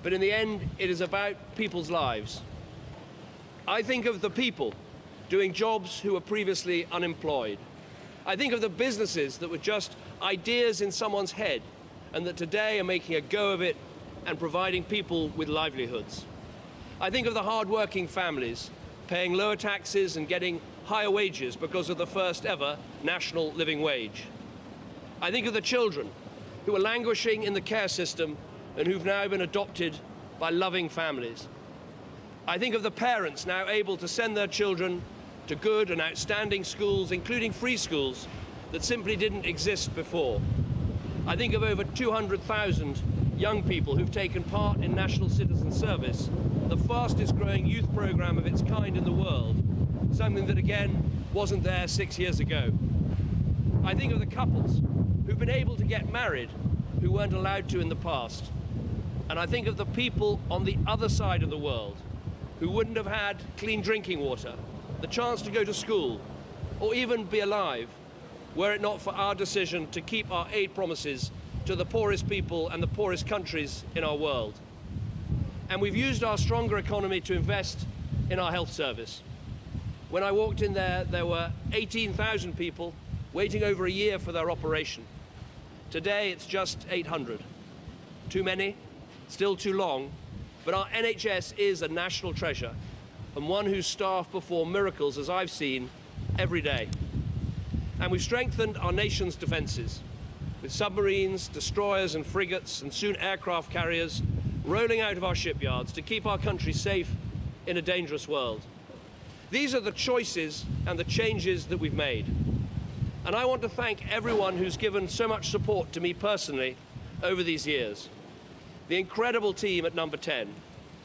but in the end, it is about people's lives. I think of the people doing jobs who were previously unemployed. I think of the businesses that were just ideas in someone's head and that today are making a go of it and providing people with livelihoods. I think of the hard-working families paying lower taxes and getting higher wages because of the first ever national living wage. I think of the children who are languishing in the care system and who've now been adopted by loving families. I think of the parents now able to send their children to good and outstanding schools, including free schools, that simply didn't exist before. I think of over 200,000 young people who've taken part in National Citizen Service, the fastest growing youth program of its kind in the world, something that again wasn't there 6 years ago. I think of the couples who've been able to get married who weren't allowed to in the past. And I think of the people on the other side of the world who wouldn't have had clean drinking water, the chance to go to school, or even be alive, were it not for our decision to keep our aid promises to the poorest people and the poorest countries in our world. And we've used our stronger economy to invest in our health service. When I walked in there were 18,000 people waiting over a year for their operation. Today, it's just 800. Too many, still too long, but our NHS is a national treasure and one whose staff perform miracles, as I've seen, every day. And we've strengthened our nation's defences with submarines, destroyers and frigates, and soon aircraft carriers rolling out of our shipyards to keep our country safe in a dangerous world. These are the choices and the changes that we've made. And I want to thank everyone who's given so much support to me personally over these years. The incredible team at Number 10,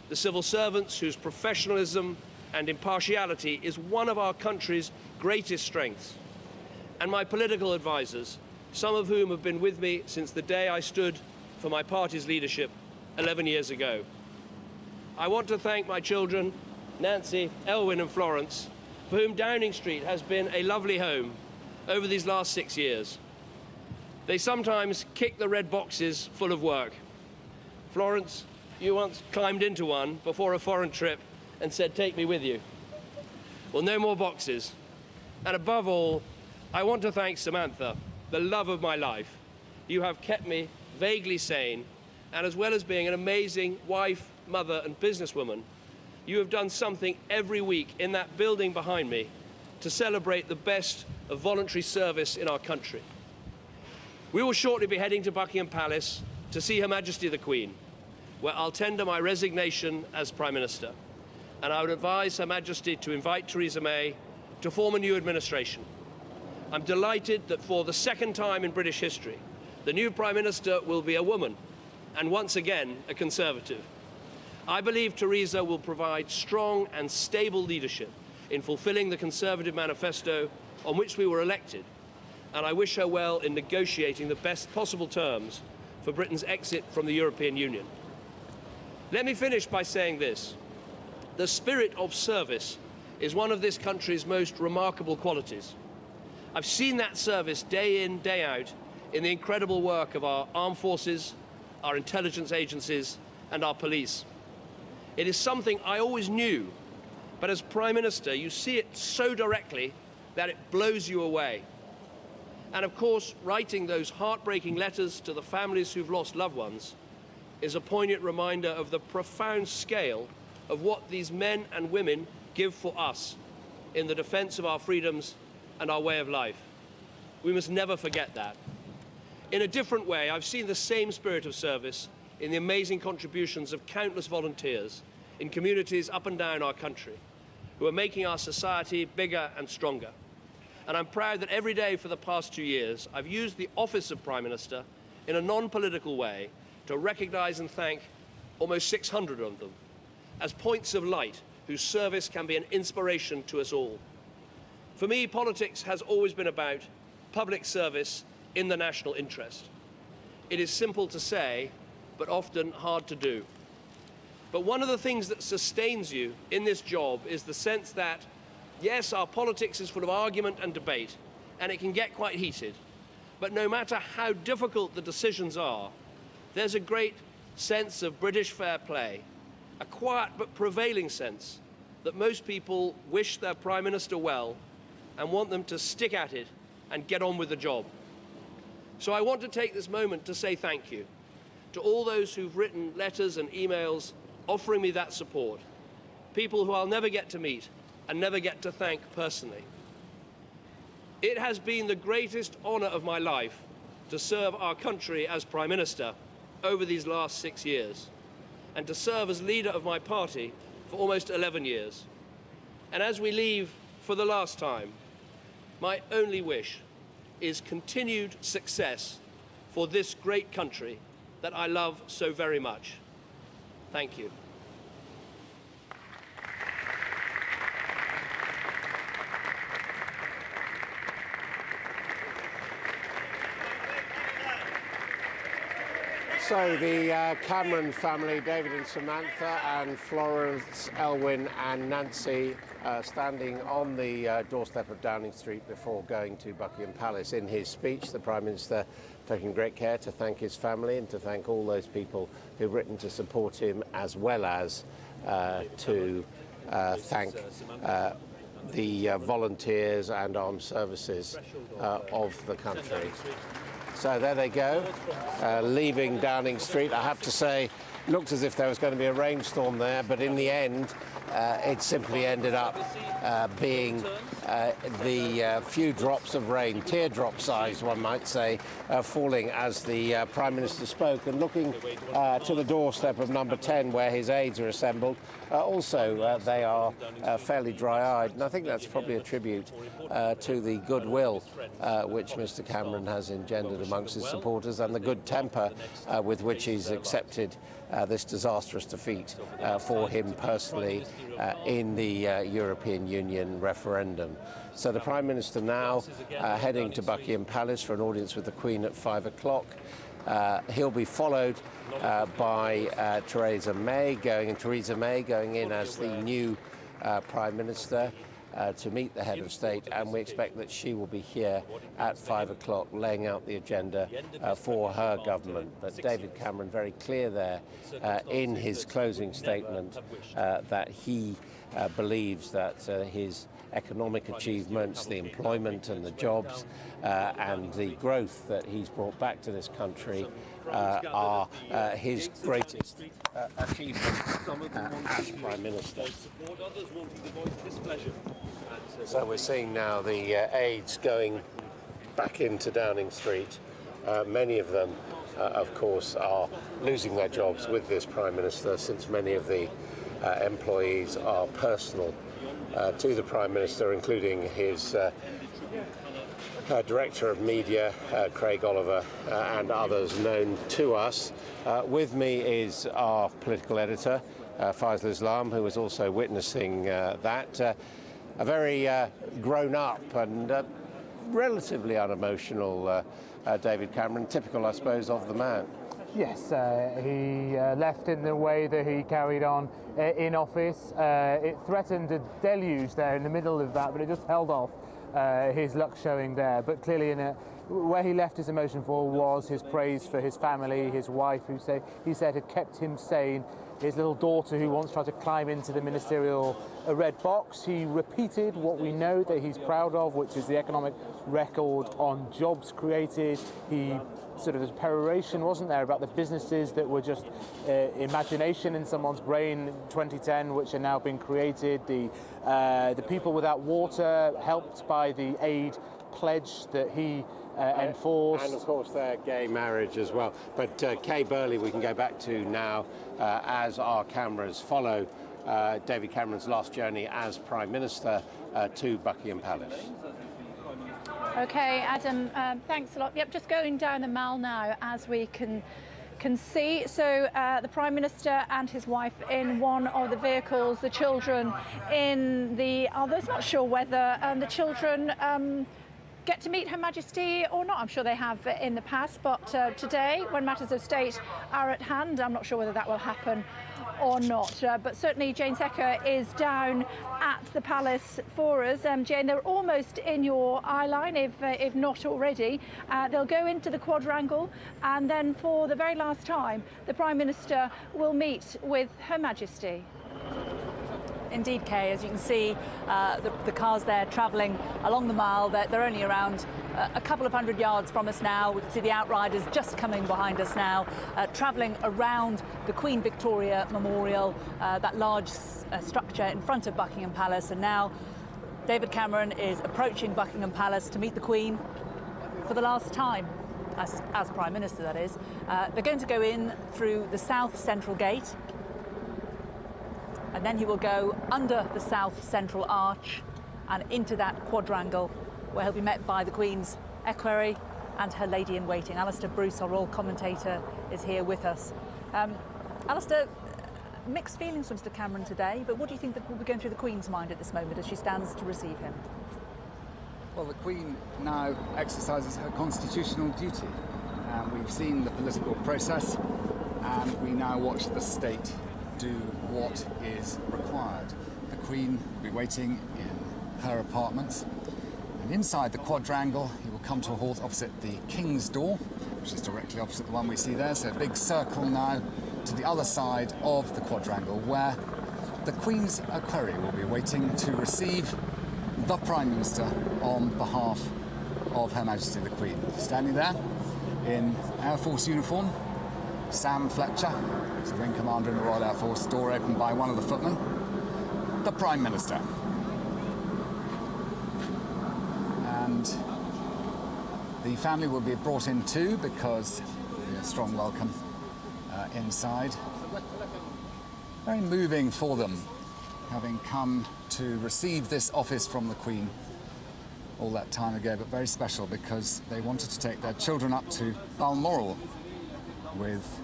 the civil servants whose professionalism and impartiality is one of our country's greatest strengths, and my political advisors, some of whom have been with me since the day I stood for my party's leadership 11 years ago. I want to thank my children, Nancy, Elwyn and Florence, for whom Downing Street has been a lovely home over these last 6 years. They sometimes kick the red boxes full of work. Florence, you once climbed into one before a foreign trip and said, "Take me with you." Well, no more boxes. And above all, I want to thank Samantha, the love of my life. You have kept me vaguely sane, and as well as being an amazing wife, mother, and businesswoman, you have done something every week in that building behind me to celebrate the best of voluntary service in our country. We will shortly be heading to Buckingham Palace to see Her Majesty the Queen, where I'll tender my resignation as Prime Minister. And I would advise Her Majesty to invite Theresa May to form a new administration. I'm delighted that for the second time in British history, the new Prime Minister will be a woman, and once again, a Conservative. I believe Theresa will provide strong and stable leadership in fulfilling the Conservative manifesto on which we were elected, and I wish her well in negotiating the best possible terms for Britain's exit from the European Union. Let me finish by saying this. The spirit of service is one of this country's most remarkable qualities. I've seen that service day in, day out in the incredible work of our armed forces, our intelligence agencies, and our police. It is something I always knew, but as Prime Minister, you see it so directly that it blows you away. And of course, writing those heartbreaking letters to the families who've lost loved ones is a poignant reminder of the profound scale of what these men and women give for us in the defense of our freedoms and our way of life. We must never forget that. In a different way, I've seen the same spirit of service in the amazing contributions of countless volunteers in communities up and down our country who are making our society bigger and stronger. And I'm proud that every day for the past 2 years, I've used the office of Prime Minister in a non-political way to recognise and thank almost 600 of them as points of light whose service can be an inspiration to us all. For me, politics has always been about public service in the national interest. It is simple to say, but often hard to do. But one of the things that sustains you in this job is the sense that, yes, our politics is full of argument and debate, and it can get quite heated. But no matter how difficult the decisions are, there's a great sense of British fair play, a quiet but prevailing sense that most people wish their Prime Minister well and want them to stick at it and get on with the job. So I want to take this moment to say thank you to all those who've written letters and emails offering me that support, people who I'll never get to meet and never get to thank personally. It has been the greatest honour of my life to serve our country as Prime Minister over these last 6 years, and to serve as leader of my party for almost 11 years. And as we leave for the last time, my only wish is continued success for this great country that I love so very much. Thank you. So the Cameron family, David and Samantha, and Florence, Elwyn and Nancy, standing on the doorstep of Downing Street before going to Buckingham Palace. In his speech, the Prime Minister taking great care to thank his family and to thank all those people who've written to support him, as well as to thank the volunteers and armed services of the country. So there they go, leaving Downing Street. I have to say, looked as if there was going to be a rainstorm there, but in the end, it simply ended up being the few drops of rain, teardrop size, one might say, falling as the Prime Minister spoke. And looking to the doorstep of number 10, where his aides are assembled, also they are fairly dry-eyed. And I think that's probably a tribute to the goodwill which Mr Cameron has engendered amongst his supporters, and the good temper with which he's accepted this disastrous defeat for him personally in the European Union referendum. So the Prime Minister now heading to Buckingham Palace for an audience with the Queen at 5 o'clock. He'll be followed by Theresa May going in as the new Prime Minister to meet the head of state, and we expect that she will be here at 5 o'clock laying out the agenda for her government. But David Cameron very clear there in his closing statement that he believes that his economic achievements, the employment and the jobs and the growth that he's brought back to this country are his greatest achievements as Prime Minister. So we're seeing now the aides going back into Downing Street. Many of them, of course, are losing their jobs with this Prime Minister, since many of the employees are personal to the Prime Minister, including his Director of Media, Craig Oliver, and others known to us. With me is our political editor, Faisal Islam, who was also witnessing that. A very grown-up and relatively unemotional David Cameron, typical, I suppose, of the man. Yes, he left in the way that he carried on in office. It threatened a deluge there in the middle of that, but it just held off his luck showing there. But clearly, where he left his emotion for was his praise for his family, his wife, who he said had kept him sane, his little daughter who once tried to climb into the ministerial red box. He repeated what we know that he's proud of, which is the economic record on jobs created. He sort of, this peroration, wasn't there, about the businesses that were just imagination in someone's brain in 2010, which are now being created. The people without water, helped by the aid pledge that he enforced. And of course their gay marriage as well. But Kay Burley we can go back to now as our cameras follow David Cameron's last journey as Prime Minister to Buckingham Palace. Okay, Adam, thanks a lot. Yep, just going down the Mall now, as we can see. So the Prime Minister and his wife in one of the vehicles, the children in the others. Not sure whether the children get to meet Her Majesty or not. I'm sure they have in the past, but today, when matters of state are at hand, I'm not sure whether that will happen or not. But certainly Jane Secker is down at the palace for us. Jane, they're almost in your eye line, if not already. They'll go into the quadrangle, and then for the very last time, the Prime Minister will meet with Her Majesty. Indeed, Kay, as you can see, the cars there travelling along the Mall, they're only around a couple of hundred yards from us now. We can see the outriders just coming behind us now, travelling around the Queen Victoria Memorial, that large structure in front of Buckingham Palace. And now David Cameron is approaching Buckingham Palace to meet the Queen for the last time, as Prime Minister, that is. They're going to go in through the South Central Gate, and then he will go under the South Central Arch and into that quadrangle, where he'll be met by the Queen's equerry and her lady-in-waiting. Alistair Bruce, our royal commentator, is here with us. Alistair, mixed feelings from Mr Cameron today, but what do you think that will be going through the Queen's mind at this moment as she stands to receive him? Well, the Queen now exercises her constitutional duty. We've seen the political process, and we now watch the state do what is required. The Queen will be waiting in her apartments, and inside the quadrangle he will come to a halt opposite the King's door, which is directly opposite the one we see there. So a big circle now to the other side of the quadrangle, where the Queen's equerry will be waiting to receive the Prime Minister on behalf of Her Majesty the Queen. Standing there in Air Force uniform, Sam Fletcher, the Wing Commander in the Royal Air Force, door opened by one of the footmen, the Prime Minister. And the family will be brought in too, because there'll be a strong welcome inside. Very moving for them, having come to receive this office from the Queen all that time ago, but very special because they wanted to take their children up to Balmoral with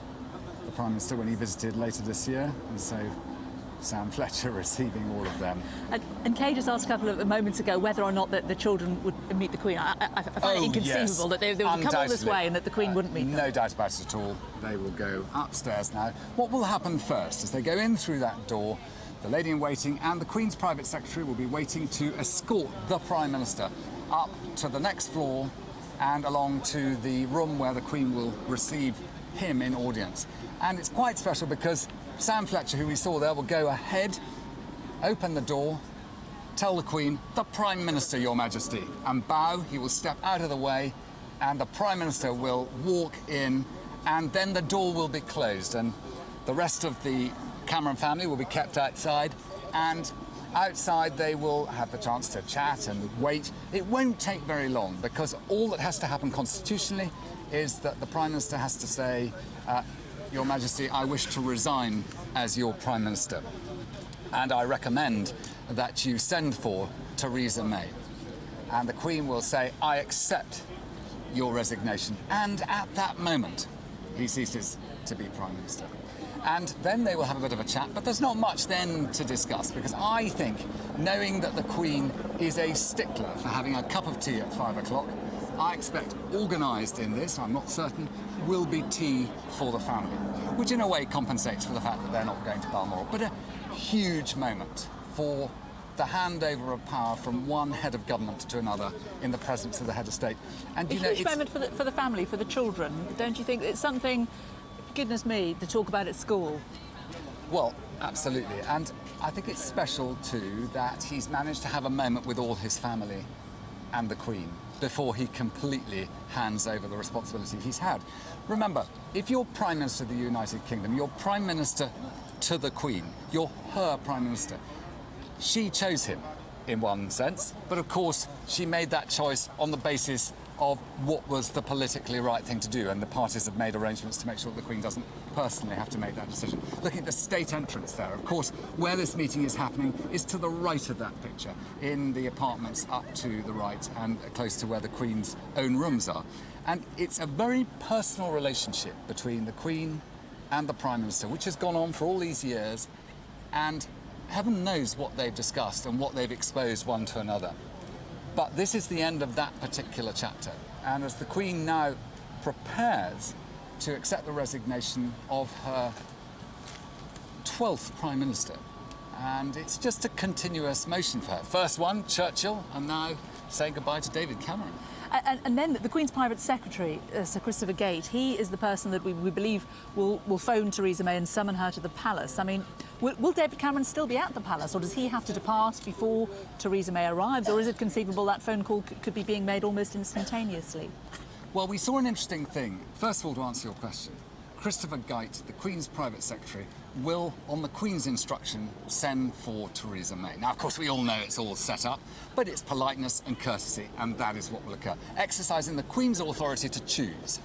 the Prime Minister when he visited later this year, and so Sam Fletcher receiving all of them. And Kay just asked a couple of moments ago whether or not the children would meet the Queen. I find it inconceivable that they would come all this way and that the Queen wouldn't meet them. No doubt about it at all. They will go upstairs now. What will happen first is they go in through that door, the lady-in-waiting and the Queen's private secretary will be waiting to escort the Prime Minister up to the next floor and along to the room where the Queen will receive him in audience. And it's quite special because Sam Fletcher, who we saw there, will go ahead, open the door, tell the Queen, "The Prime Minister, Your Majesty," and bow. He will step out of the way and the Prime Minister will walk in, and then the door will be closed and the rest of the Cameron family will be kept outside, and outside they will have the chance to chat and wait. It won't take very long because all that has to happen constitutionally is that the Prime Minister has to say, "Your Majesty, I wish to resign as your Prime Minister, and I recommend that you send for Theresa May." And the Queen will say, "I accept your resignation." And at that moment, he ceases to be Prime Minister. And then they will have a bit of a chat, but there's not much then to discuss, because I think, knowing that the Queen is a stickler for having a cup of tea at 5 o'clock, I expect organised in this, I'm not certain, will be tea for the family, which in a way compensates for the fact that they're not going to Balmoral. But a huge moment for the handover of power from one head of government to another in the presence of the head of state. And you know, huge moment for the family, for the children. Don't you think it's something, goodness me, to talk about at school? Well, absolutely. And I think it's special too that he's managed to have a moment with all his family and the Queen before he completely hands over the responsibility he's had. Remember, if you're Prime Minister of the United Kingdom, you're Prime Minister to the Queen. You're her Prime Minister. She chose him, in one sense, but of course she made that choice on the basis of what was the politically right thing to do, and the parties have made arrangements to make sure that the Queen doesn't personally have to make that decision. Looking at the state entrance there, of course, where this meeting is happening is to the right of that picture, in the apartments up to the right and close to where the Queen's own rooms are. And it's a very personal relationship between the Queen and the Prime Minister, which has gone on for all these years, and heaven knows what they've discussed and what they've exposed one to another. But this is the end of that particular chapter. And as the Queen now prepares to accept the resignation of her 12th Prime Minister, and it's just a continuous motion for her. First one, Churchill, and now saying goodbye to David Cameron. And then the Queen's Private Secretary, Sir Christopher Gate, he is the person that we believe will phone Theresa May and summon her to the palace. I mean, will David Cameron still be at the palace, or does he have to depart before Theresa May arrives, or is it conceivable that phone call could be being made almost instantaneously? Well, we saw an interesting thing. First of all, to answer your question, Christopher Gate, the Queen's Private Secretary, will, on the Queen's instruction, send for Theresa May. Now, of course, we all know it's all set up, but it's politeness and courtesy, and that is what will occur. Exercising the Queen's authority to choose.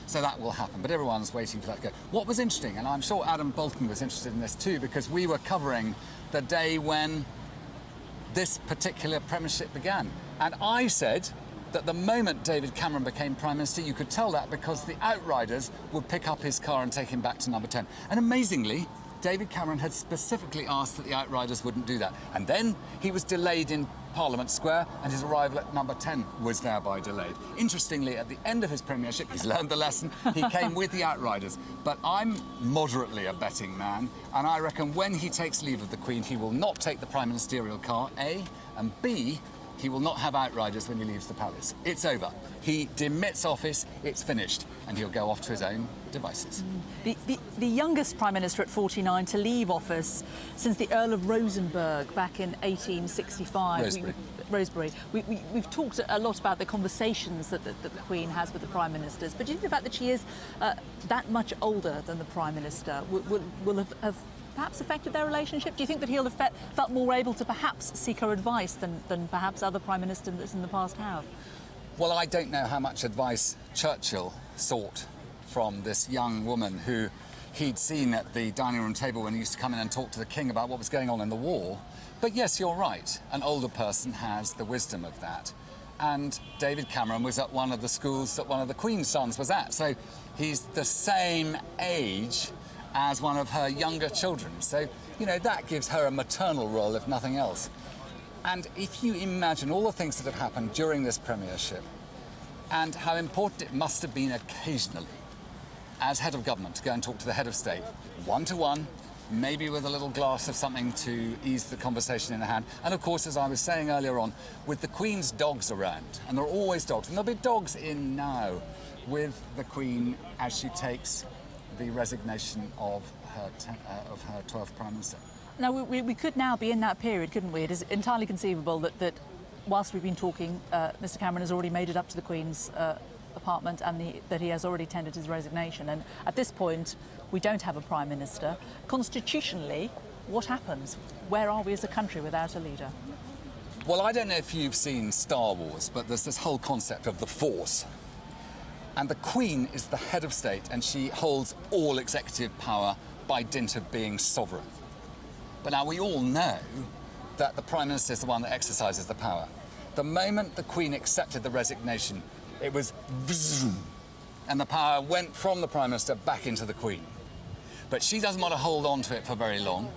So that will happen, but everyone's waiting for that to go. What was interesting, and I'm sure Adam Bolton was interested in this too, because we were covering the day when this particular premiership began. And I said that the moment David Cameron became Prime Minister, you could tell that because the Outriders would pick up his car and take him back to number 10. And amazingly, David Cameron had specifically asked that the Outriders wouldn't do that. And then he was delayed in Parliament Square, and his arrival at number 10 was thereby delayed. Interestingly, at the end of his premiership, he's learned the lesson. He came with the Outriders. But I'm moderately a betting man, and I reckon when he takes leave of the Queen, he will not take the Prime Ministerial car, A, and B, he will not have Outriders when he leaves the palace. It's over. He demits office, it's finished, and he'll go off to his own devices. The youngest Prime Minister at 49 to leave office since the Earl of Rosenberg back in 1865. Rosebery. We've talked a lot about the conversations that the Queen has with the Prime Ministers, but do you think the fact that she is that much older than the Prime Minister will have perhaps affected their relationship? Do you think that he'll have felt more able to perhaps seek her advice than perhaps other Prime Ministers in the past have? Well, I don't know how much advice Churchill sought from this young woman who he'd seen at the dining room table when he used to come in and talk to the King about what was going on in the war. But yes, you're right, an older person has the wisdom of that. And David Cameron was at one of the schools that one of the Queen's sons was at, so he's the same age as one of her younger children. So, you know, that gives her a maternal role, if nothing else. And if you imagine all the things that have happened during this premiership and how important it must have been occasionally as head of government to go and talk to the head of state, one-to-one, maybe with a little glass of something to ease the conversation in the hand. And of course, as I was saying earlier on, with the Queen's dogs around, and there are always dogs, and there'll be dogs in now with the Queen as she takes the resignation of her 12th Prime Minister. Now, we could now be in that period, couldn't we? It is entirely conceivable that whilst we've been talking, Mr Cameron has already made it up to the Queen's apartment and that he has already tendered his resignation. And at this point, we don't have a Prime Minister. Constitutionally, what happens? Where are we as a country without a leader? Well, I don't know if you've seen Star Wars, but there's this whole concept of the Force. And the Queen is the head of state, and she holds all executive power by dint of being sovereign. But now we all know that the Prime Minister is the one that exercises the power. The moment the Queen accepted the resignation, it was vroom, and the power went from the Prime Minister back into the Queen. But she doesn't want to hold on to it for very long,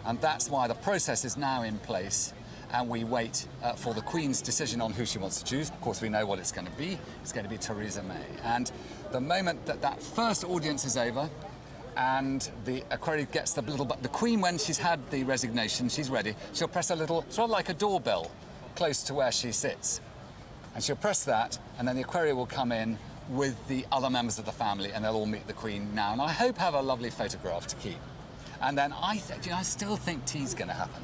and that's why the process is now in place, and we wait for the Queen's decision on who she wants to choose. Of course, we know what it's going to be. It's going to be Theresa May. And the moment that first audience is over, and the equerry gets the little... The Queen, when she's had the resignation, she's ready, she'll press a little, sort of like a doorbell, close to where she sits. And she'll press that, and then the equerry will come in with the other members of the family, and they'll all meet the Queen now. And I hope have a lovely photograph to keep. And then I still think tea's going to happen.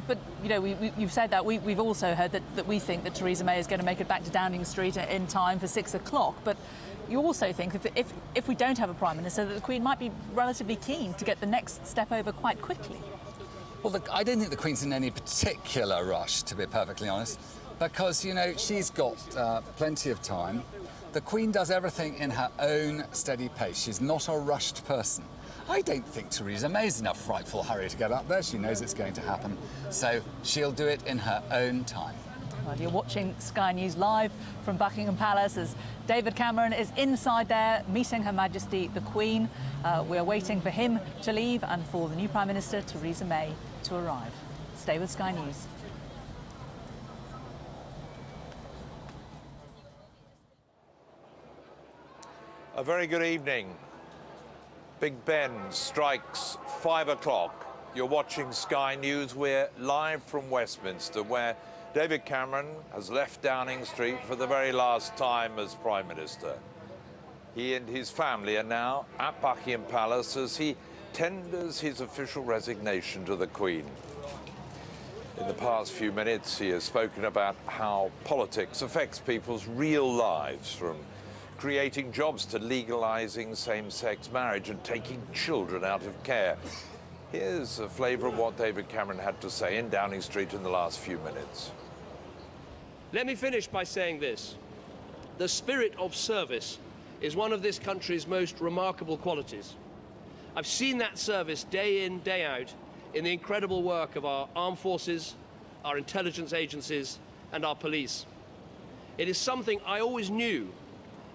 But you know, you've said that. We've also heard that we think that Theresa May is going to make it back to Downing Street in time for 6 o'clock. But you also think that if we don't have a Prime Minister, that the Queen might be relatively keen to get the next step over quite quickly. Well, I don't think the Queen's in any particular rush, to be perfectly honest, because, you know, she's got plenty of time. The Queen does everything in her own steady pace. She's not a rushed person. I don't think Theresa May's in a frightful hurry to get up there. She knows it's going to happen, so she'll do it in her own time. Well, you're watching Sky News live from Buckingham Palace as David Cameron is inside there meeting Her Majesty the Queen. We're waiting for him to leave and for the new Prime Minister, Theresa May, to arrive. Stay with Sky News. A very good evening. Big Ben strikes 5 o'clock. You're watching Sky News. We're live from Westminster, where David Cameron has left Downing Street for the very last time as Prime Minister. He and his family are now at Buckingham Palace as he tenders his official resignation to the Queen. In the past few minutes, he has spoken about how politics affects people's real lives, from creating jobs to legalizing same-sex marriage and taking children out of care. Here's a flavour of what David Cameron had to say in Downing Street in the last few minutes. Let me finish by saying this. The spirit of service is one of this country's most remarkable qualities. I've seen that service day in, day out in the incredible work of our armed forces, our intelligence agencies, and our police. It is something I always knew,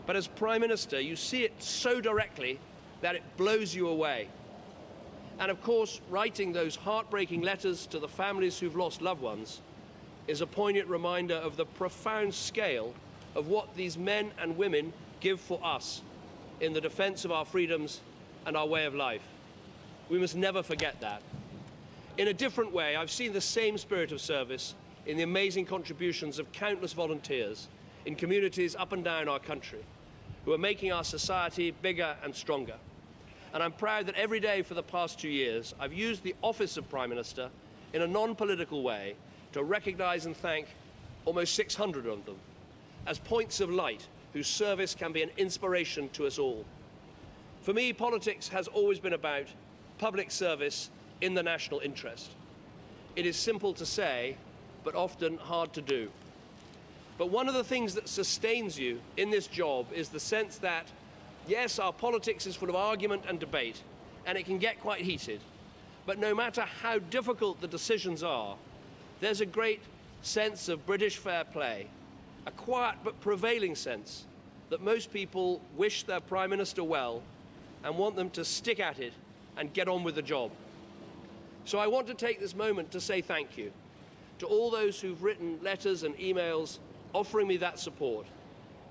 but as Prime Minister, you see it so directly that it blows you away. And of course, writing those heartbreaking letters to the families who've lost loved ones is a poignant reminder of the profound scale of what these men and women give for us in the defense of our freedoms and our way of life. We must never forget that. In a different way, I've seen the same spirit of service in the amazing contributions of countless volunteers in communities up and down our country who are making our society bigger and stronger. And I'm proud that every day for the past 2 years, I've used the office of Prime Minister in a non-political way to recognise and thank almost 600 of them as points of light whose service can be an inspiration to us all. For me, politics has always been about public service in the national interest. It is simple to say, but often hard to do. But one of the things that sustains you in this job is the sense that, yes, our politics is full of argument and debate, and it can get quite heated. But no matter how difficult the decisions are, there's a great sense of British fair play, a quiet but prevailing sense that most people wish their Prime Minister well and want them to stick at it and get on with the job. So I want to take this moment to say thank you to all those who've written letters and emails offering me that support,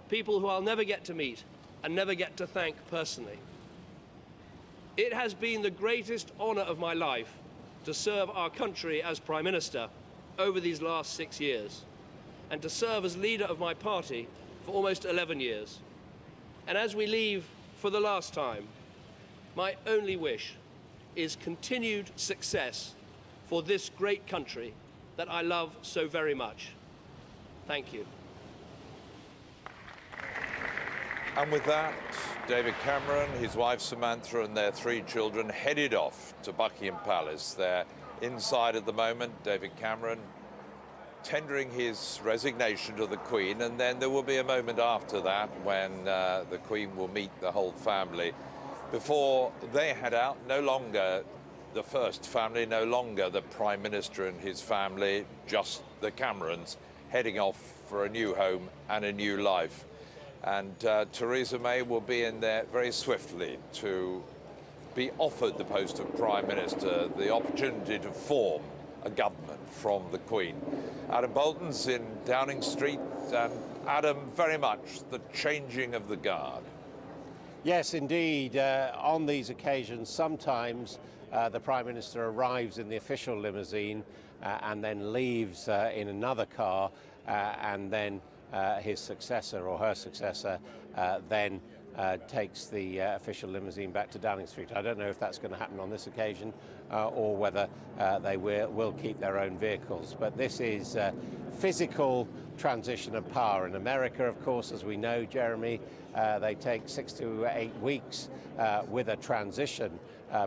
people who I'll never get to meet and never get to thank personally. It has been the greatest honour of my life to serve our country as Prime Minister over these last 6 years, and to serve as leader of my party for almost 11 years. And as we leave for the last time, my only wish is continued success for this great country that I love so very much. Thank you. And with that, David Cameron, his wife Samantha, and their 3 children headed off to Buckingham Palace. They're inside at the moment, David Cameron tendering his resignation to the Queen, and then there will be a moment after that when the Queen will meet the whole family before they head out. No longer the first family, no longer the Prime Minister and his family, just the Camerons heading off for a new home and a new life. And Theresa May will be in there very swiftly to be offered the post of Prime Minister, the opportunity to form a government from the Queen. Adam Bolton's in Downing Street, and Adam, very much the changing of the guard. Yes, indeed. On these occasions, sometimes the Prime Minister arrives in the official limousine and then leaves in another car, and then his successor or her successor then takes the official limousine back to Downing Street. I don't know if that's going to happen on this occasion or whether they will keep their own vehicles. But this is physical transition of power. In America, of course, as we know, Jeremy, they take 6 to 8 weeks with a transition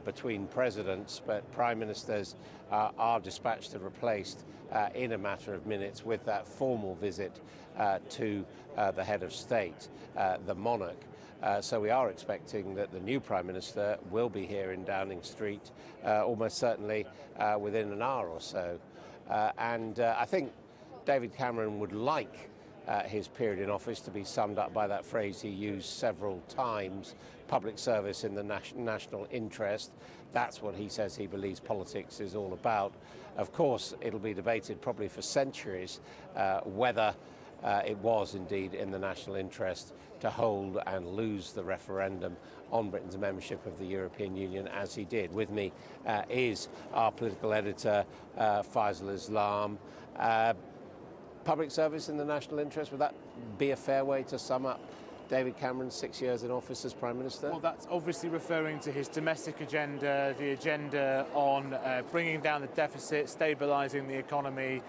between presidents, but prime ministers are dispatched and replaced in a matter of minutes with that formal visit to the head of state, the monarch. So we are expecting that the new Prime Minister will be here in Downing Street almost certainly within an hour or so. And I think David Cameron would like his period in office to be summed up by that phrase he used several times, public service in the national interest. That's what he says he believes politics is all about. Of course, it'll be debated probably for centuries whether it was indeed in the national interest to hold and lose the referendum on Britain's membership of the European Union as he did. With me is our political editor, Faisal Islam. Public service in the national interest, would that be a fair way to sum up David Cameron's 6 years in office as Prime Minister? Well, that's obviously referring to his domestic agenda, the agenda on bringing down the deficit, stabilising the economy,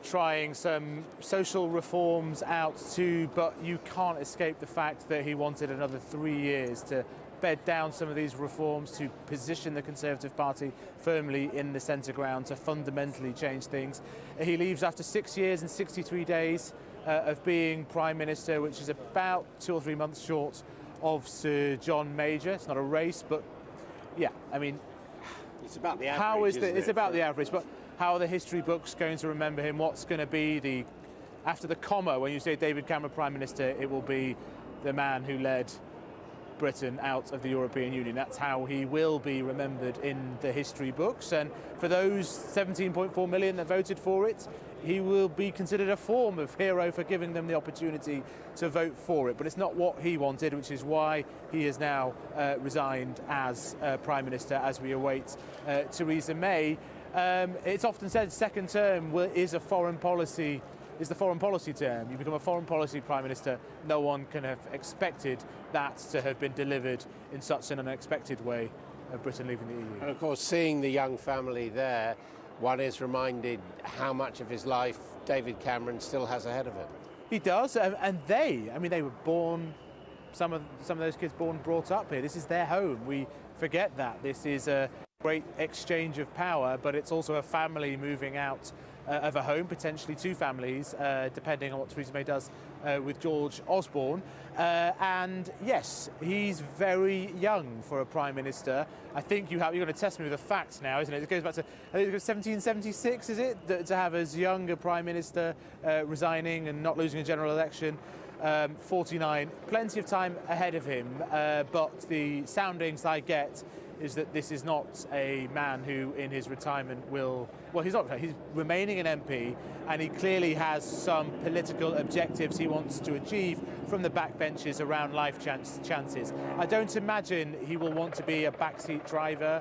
trying some social reforms out too, but you can't escape the fact that he wanted another 3 years to bed down some of these reforms, to position the Conservative Party firmly in the centre ground, to fundamentally change things. He leaves after 6 years and 63 days of being Prime Minister, which is about 2 or 3 months short of Sir John Major. It's not a race, but yeah, I mean, it's about the average. It's about the average, but how are the history books going to remember him? What's going to be after the comma, when you say David Cameron Prime Minister, it will be the man who led Britain out of the European Union. That's how he will be remembered in the history books. And for those 17.4 million that voted for it, he will be considered a form of hero for giving them the opportunity to vote for it. But it's not what he wanted, which is why he has now resigned as Prime Minister as we await Theresa May. It's often said second term is the foreign policy term. You become a foreign policy Prime Minister. No one can have expected that to have been delivered in such an unexpected way of Britain leaving the EU. And of course, seeing the young family there, one is reminded how much of his life David Cameron still has ahead of him. He does, and they were born, some of those kids brought up here. This is their home. We forget that. This is a great exchange of power, but it's also a family moving out of a home, potentially two families, depending on what Theresa May does with George Osborne. And yes, he's very young for a Prime Minister. I think you're going to test me with the facts now, isn't it? It goes back to, I think it was 1776, is it? To have as young a Prime Minister resigning and not losing a general election. 49, plenty of time ahead of him, but the soundings I get is that this is not a man who in his retirement he's remaining an MP, and he clearly has some political objectives he wants to achieve from the backbenches around life chances. I don't imagine he will want to be a backseat driver.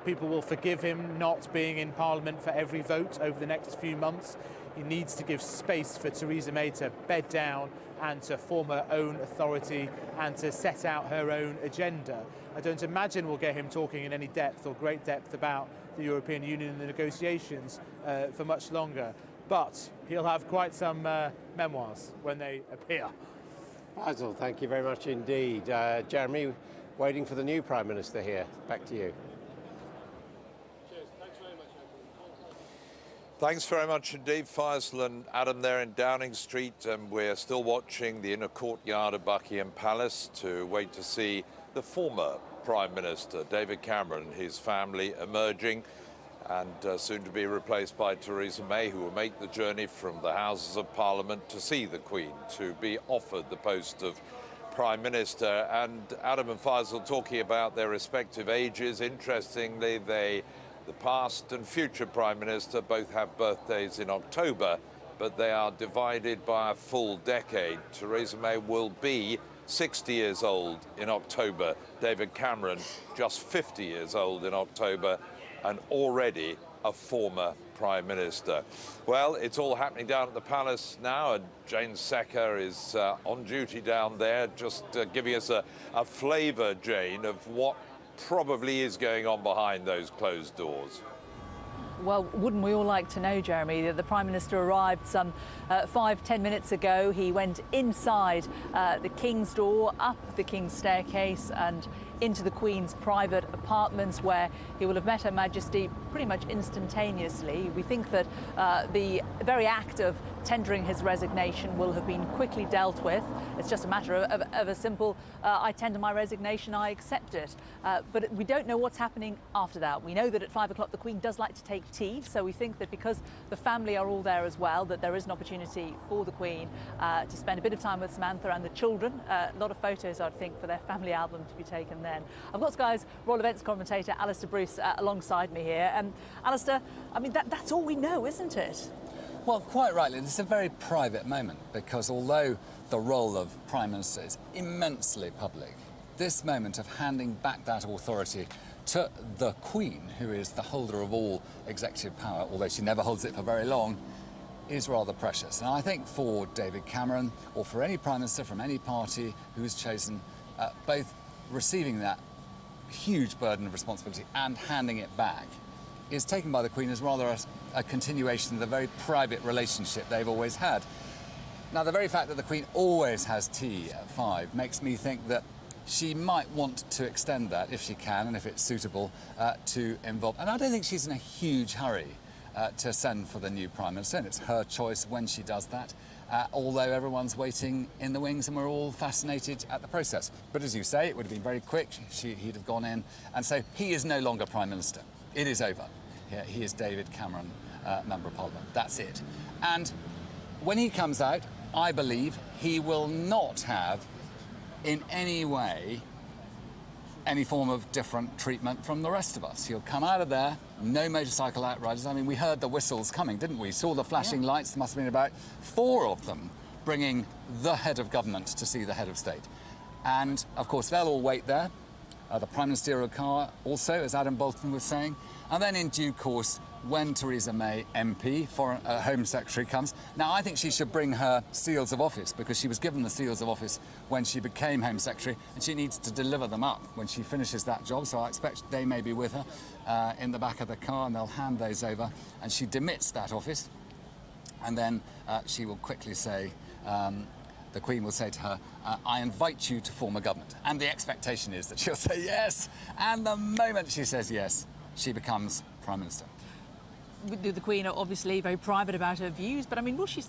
People will forgive him not being in Parliament for every vote over the next few months. He needs to give space for Theresa May to bed down and to form her own authority and to set out her own agenda. I don't imagine we'll get him talking in any depth or great depth about the European Union and the negotiations for much longer. But he'll have quite some memoirs when they appear. Faisal, thank you very much indeed. Jeremy, waiting for the new Prime Minister here. Back to you. Thanks very much indeed, Faisal and Adam there in Downing Street, and we're still watching the inner courtyard of Buckingham Palace to wait to see the former Prime Minister, David Cameron, his family emerging, and soon to be replaced by Theresa May, who will make the journey from the Houses of Parliament to see the Queen, to be offered the post of Prime Minister. And Adam and Faisal talking about their respective ages. Interestingly, the past and future Prime Minister both have birthdays in October, but they are divided by a full decade. Theresa May will be 60 years old in October. David Cameron just 50 years old in October, and already a former Prime Minister. Well, it's all happening down at the Palace now, and Jane Secker is on duty down there, just giving us a flavour, Jane, of what probably is going on behind those closed doors. Well, wouldn't we all like to know, Jeremy, that the Prime Minister arrived some 5-10 minutes ago. He went inside the King's door, up the King's staircase and into the Queen's private apartments, where he will have met Her Majesty pretty much instantaneously. We think that the very act of tendering his resignation will have been quickly dealt with. It's just a matter of a simple, I tender my resignation, I accept it. But we don't know what's happening after that. We know that at 5 o'clock the Queen does like to take tea, so we think that because the family are all there as well, that there is an opportunity for the Queen to spend a bit of time with Samantha and the children. A lot of photos, I'd think, for their family album to be taken then. I've got Sky's Royal Events commentator Alistair Bruce alongside me here. Alistair, I mean, that's all we know, isn't it? Well, quite rightly, this is a very private moment because although the role of Prime Minister is immensely public, this moment of handing back that authority to the Queen, who is the holder of all executive power, although she never holds it for very long, is rather precious. And I think for David Cameron, or for any Prime Minister from any party who's chosen, both receiving that huge burden of responsibility and handing it back is taken by the Queen as rather a continuation of the very private relationship they've always had. Now, the very fact that the Queen always has tea at 5 makes me think that she might want to extend that, if she can and if it's suitable, to involve. And I don't think she's in a huge hurry to send for the new Prime Minister, and it's her choice when she does that, although everyone's waiting in the wings and we're all fascinated at the process. But as you say, it would have been very quick. He'd have gone in, and so he is no longer Prime Minister. It is over. He is David Cameron, Member of Parliament. That's it. And when he comes out, I believe he will not have in any way any form of different treatment from the rest of us. He'll come out of there, no motorcycle outriders. I mean, we heard the whistles coming, didn't we? Saw the flashing lights. There must have been about 4 of them bringing the head of government to see the head of state. And, of course, they'll all wait there. The Prime Ministerial car also, as Adam Bolton was saying. And then in due course, when Theresa May, MP, Foreign Home Secretary, comes. Now, I think she should bring her seals of office because she was given the seals of office when she became Home Secretary and she needs to deliver them up when she finishes that job. So I expect they may be with her in the back of the car and they'll hand those over and she demits that office. And then she will quickly say, the Queen will say to her, I invite you to form a government. And the expectation is that she'll say yes. And the moment she says yes, she becomes Prime Minister. The Queen are obviously very private about her views, but I mean, will she,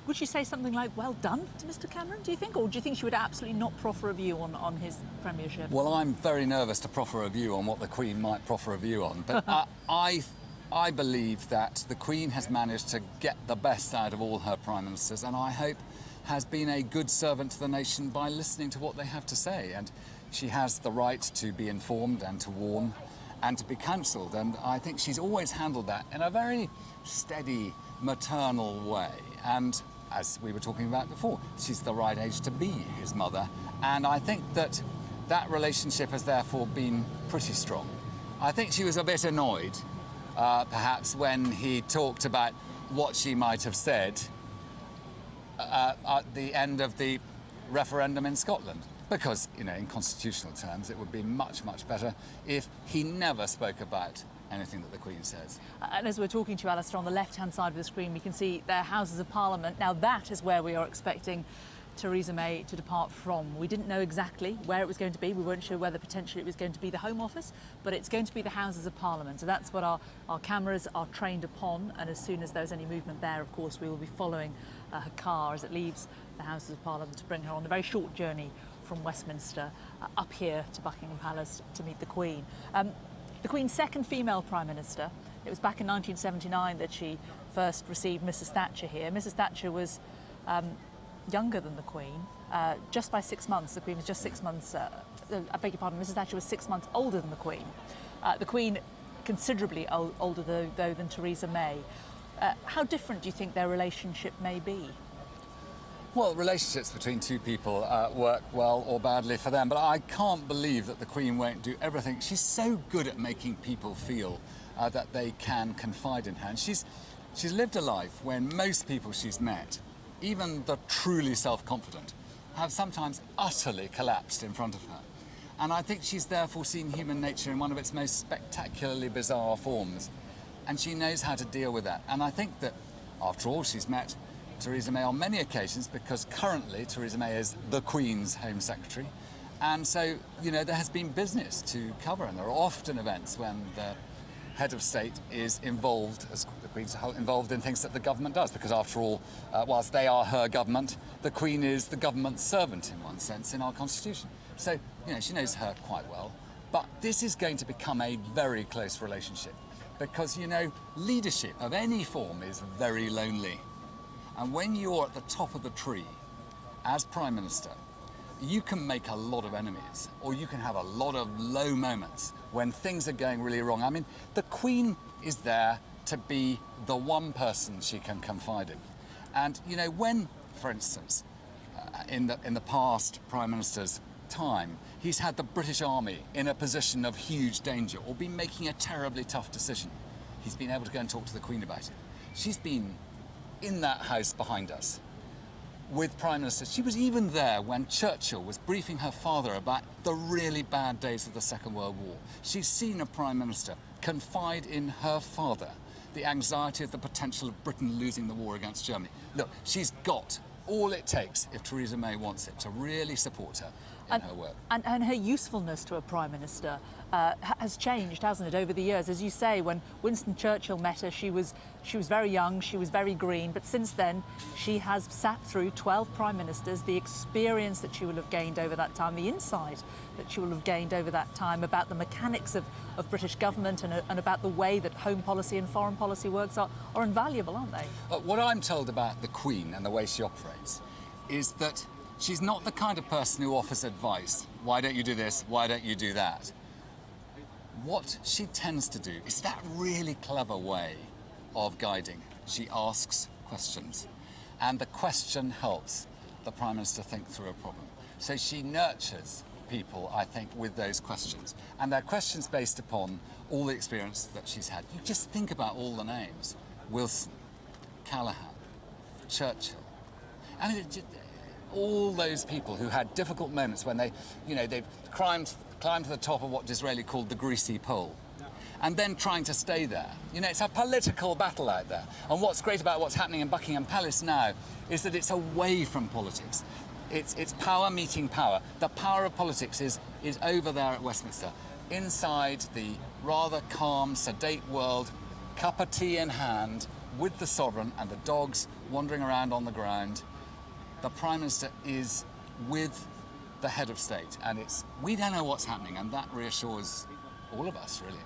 would she say something like, well done to Mr Cameron, do you think? Or do you think she would absolutely not proffer a view on his premiership? Well, I'm very nervous to proffer a view on what the Queen might proffer a view on. But I believe that the Queen has managed to get the best out of all her Prime Ministers, and I hope has been a good servant to the nation by listening to what they have to say. And she has the right to be informed and to warn and to be counselled, and I think she's always handled that in a very steady, maternal way. And as we were talking about before, she's the right age to be his mother, and I think that that relationship has therefore been pretty strong. I think she was a bit annoyed, perhaps, when he talked about what she might have said at the end of the referendum in Scotland. Because, in constitutional terms, it would be much, much better if he never spoke about anything that the Queen says. And as we're talking to you, Alistair, on the left-hand side of the screen, we can see their Houses of Parliament. Now, that is where we are expecting Theresa May to depart from. We didn't know exactly where it was going to be. We weren't sure whether potentially it was going to be the Home Office, but it's going to be the Houses of Parliament. So that's what our cameras are trained upon. And as soon as there's any movement there, of course, we will be following her car as it leaves the Houses of Parliament to bring her on a very short journey from Westminster up here to Buckingham Palace to meet the Queen. The Queen's second female Prime Minister. It was back in 1979 that she first received Mrs Thatcher here. Mrs Thatcher was younger than the Queen, just by 6 months. The Queen was just 6 months, I beg your pardon, Mrs Thatcher was 6 months older than the Queen. The Queen considerably older though than Theresa May. How different do you think their relationship may be? Well, relationships between two people work well or badly for them, but I can't believe that the Queen won't do everything. She's so good at making people feel that they can confide in her. And she's lived a life when most people she's met, even the truly self-confident, have sometimes utterly collapsed in front of her. And I think she's therefore seen human nature in one of its most spectacularly bizarre forms. And she knows how to deal with that. And I think that, after all, she's met Theresa May on many occasions because currently Theresa May is the Queen's Home Secretary. And so, there has been business to cover, and there are often events when the head of state is involved, as the Queen's involved in things that the government does, because after all, whilst they are her government, the Queen is the government's servant in one sense in our constitution. So, she knows her quite well. But this is going to become a very close relationship because, leadership of any form is very lonely. And when you're at the top of the tree as Prime Minister, you can make a lot of enemies, or you can have a lot of low moments when things are going really wrong. I mean, the Queen is there to be the one person she can confide in. And, you know, when, for instance, in the past Prime Minister's time, he's had the British Army in a position of huge danger or been making a terribly tough decision, he's been able to go and talk to the Queen about it. She's been in that house behind us with Prime Ministers. She was even there when Churchill was briefing her father about the really bad days of the Second World War. She's seen a Prime Minister confide in her father the anxiety of the potential of Britain losing the war against Germany. Look, she's got all it takes, if Theresa May wants it, to really support her in her work. And her usefulness to a Prime Minister has changed, hasn't it, over the years? As you say, when Winston Churchill met her, she was very young, she was very green, but since then she has sat through 12 Prime Ministers. The experience that she will have gained over that time, the insight that she will have gained over that time about the mechanics of British government and about the way that home policy and foreign policy works are invaluable, aren't they? What I'm told about the Queen and the way she operates is that she's not the kind of person who offers advice. Why don't you do this? Why don't you do that? What she tends to do is that really clever way of guiding. She asks questions, and the question helps the Prime Minister think through a problem. So she nurtures people, I think, with those questions. And they're questions based upon all the experience that she's had. You just think about all the names. Wilson, Callaghan, Churchill. I mean, all those people who had difficult moments when they, you know, they've climbed to the top of what Disraeli called the greasy pole, and then trying to stay there. You know, it's a political battle out there. And what's great about what's happening in Buckingham Palace now is that it's away from politics. It's power meeting power. The power of politics is over there at Westminster. Inside the rather calm, sedate world, cup of tea in hand, with the sovereign and the dogs wandering around on the ground, the Prime Minister is with the head of state, and we don't know what's happening, and that reassures all of us, really.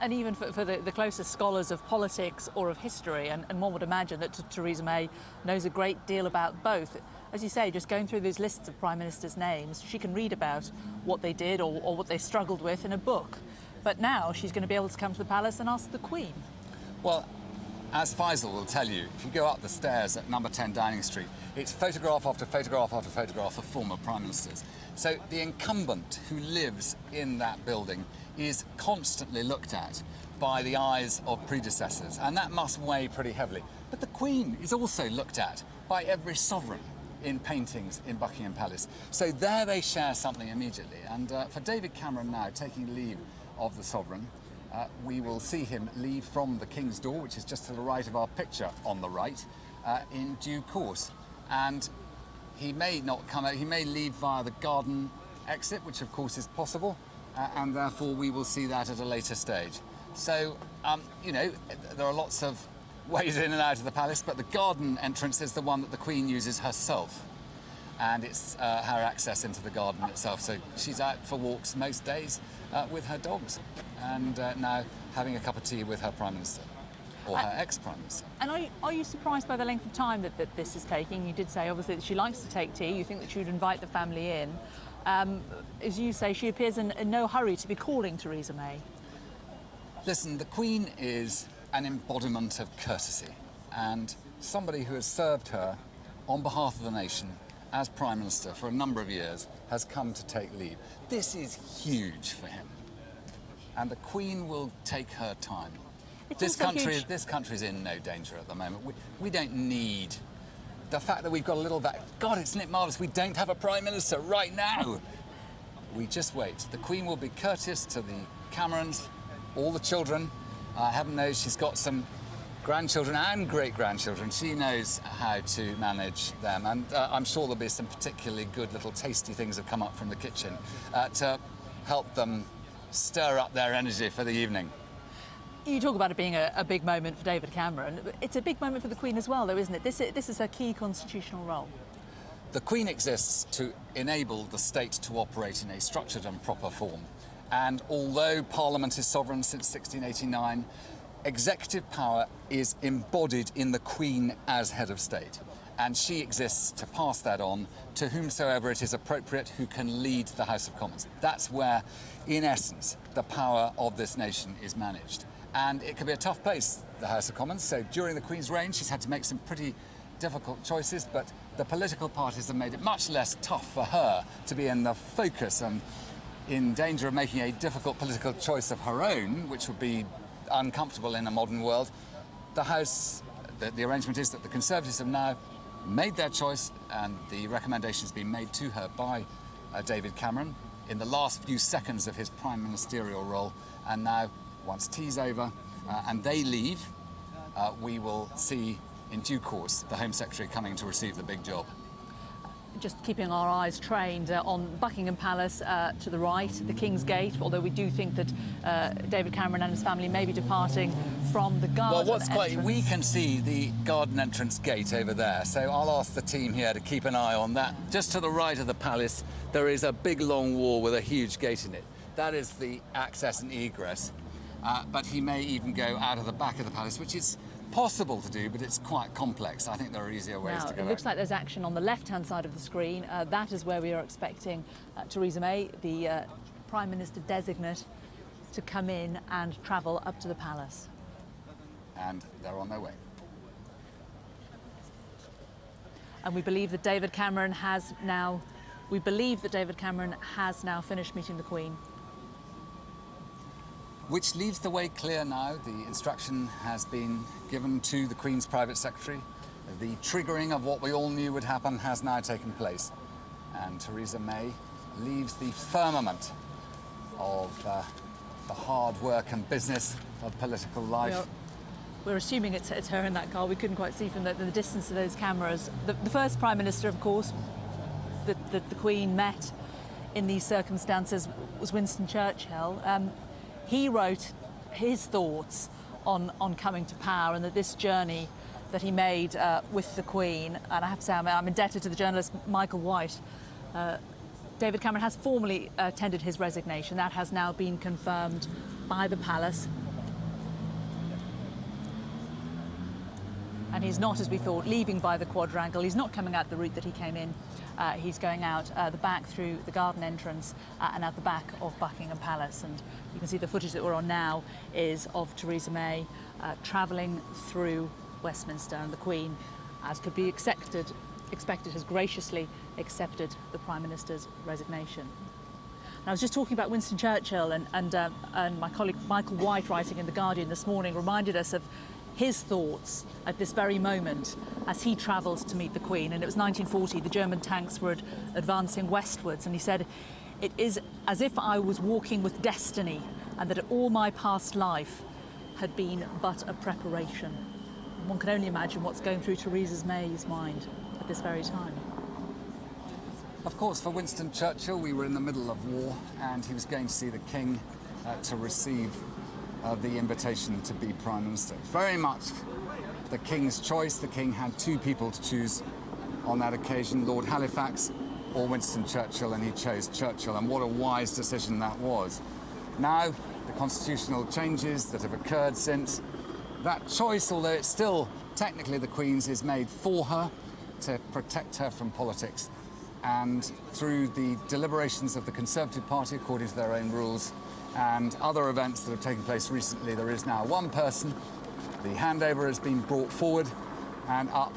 And even for the closest scholars of politics or of history, and one would imagine that Theresa May knows a great deal about both. As you say, just going through those lists of Prime Ministers' names, she can read about what they did or what they struggled with in a book. But now she's going to be able to come to the palace and ask the Queen. Well, as Faisal will tell you, if you go up the stairs at number 10 Downing Street, it's photograph after photograph after photograph of former Prime Ministers. So the incumbent who lives in that building is constantly looked at by the eyes of predecessors, and that must weigh pretty heavily. But the Queen is also looked at by every sovereign in paintings in Buckingham Palace. So there they share something immediately. And for David Cameron now taking leave of the sovereign, we will see him leave from the King's Door, which is just to the right of our picture on the right, in due course. And he may not come out, he may leave via the garden exit, which of course is possible, and therefore we will see that at a later stage. So, you know, there are lots of ways in and out of the palace, but the garden entrance is the one that the Queen uses herself. And it's her access into the garden itself. So she's out for walks most days with her dogs, and now having a cup of tea with her Prime Minister, or her ex-Prime Minister. And are you surprised by the length of time that this is taking? You did say, obviously, that she likes to take tea. You think that she would invite the family in. As you say, she appears in no hurry to be calling Theresa May. Listen, the Queen is an embodiment of courtesy, and somebody who has served her on behalf of the nation as Prime Minister for a number of years has come to take leave. This is huge for him, and the Queen will take her time. This country's in no danger at the moment. We don't need the fact that we've got a little God, isn't it marvellous? We don't have a Prime Minister right now. We just wait. The Queen will be courteous to the Camerons, all the children. Heaven knows she's got some grandchildren and great-grandchildren. She knows how to manage them, and I'm sure there'll be some particularly good little tasty things that come up from the kitchen to help them stir up their energy for the evening. You talk about it being a big moment for David Cameron. It's a big moment for the Queen as well, though, isn't it? This is her key constitutional role. The Queen exists to enable the state to operate in a structured and proper form. And although Parliament is sovereign since 1689, executive power is embodied in the Queen as head of state. And she exists to pass that on to whomsoever it is appropriate who can lead the House of Commons. That's where, in essence, the power of this nation is managed. And it can be a tough place, the House of Commons. So during the Queen's reign, she's had to make some pretty difficult choices, but the political parties have made it much less tough for her to be in the focus and in danger of making a difficult political choice of her own, which would be uncomfortable in a modern world. The House, the arrangement is that the Conservatives have now made their choice, and the recommendation has been made to her by David Cameron in the last few seconds of his prime ministerial role. And now, once tea's over and they leave, we will see in due course the Home Secretary coming to receive the big job. Just keeping our eyes trained on Buckingham Palace to the right, the King's Gate, although we do think that David Cameron and his family may be departing from the garden entrance. We can see the garden entrance gate over there, so I'll ask the team here to keep an eye on that. Just to the right of the palace, there is a big long wall with a huge gate in it. That is the access and egress, but he may even go out of the back of the palace, which is possible to do, but it's quite complex. I think there are easier ways to go. It looks like there's action on the left-hand side of the screen. That is where we are expecting Theresa May, the Prime Minister designate, to come in and travel up to the palace. And they're on their way. And we believe that David Cameron has now finished meeting the Queen. Which leaves the way clear now. The instruction has been given to the Queen's private secretary. The triggering of what we all knew would happen has now taken place. And Theresa May leaves the firmament of the hard work and business of political life. We're assuming it's her in that car. We couldn't quite see from the distance of those cameras. The first Prime Minister, of course, that the Queen met in these circumstances was Winston Churchill. He wrote his thoughts on coming to power, and that this journey that he made with the Queen, and I have to say I'm indebted to the journalist Michael White. David Cameron has formally tendered his resignation. That has now been confirmed by the palace. And he's not, as we thought, leaving by the quadrangle. He's not coming out the route that he came in. He's going out the back through the garden entrance and out the back of Buckingham Palace. And you can see the footage that we're on now is of Theresa May travelling through Westminster, and the Queen, as could be expected, has graciously accepted the Prime Minister's resignation. And I was just talking about Winston Churchill, and my colleague Michael White, writing in The Guardian this morning, reminded us of his thoughts at this very moment as he travelled to meet the Queen. And it was 1940, the German tanks were advancing westwards, and he said, "It is as if I was walking with destiny, and that all my past life had been but a preparation." And one can only imagine what's going through Theresa May's mind at this very time. Of course, for Winston Churchill, we were in the middle of war, and he was going to see the King to receive the invitation to be Prime Minister. Very much the King's choice. The King had two people to choose on that occasion, Lord Halifax or Winston Churchill, and he chose Churchill, and what a wise decision that was. Now, the constitutional changes that have occurred since, that choice, although it's still technically the Queen's, is made for her to protect her from politics. And through the deliberations of the Conservative Party, according to their own rules, and other events that have taken place recently, there is now one person. The handover has been brought forward and up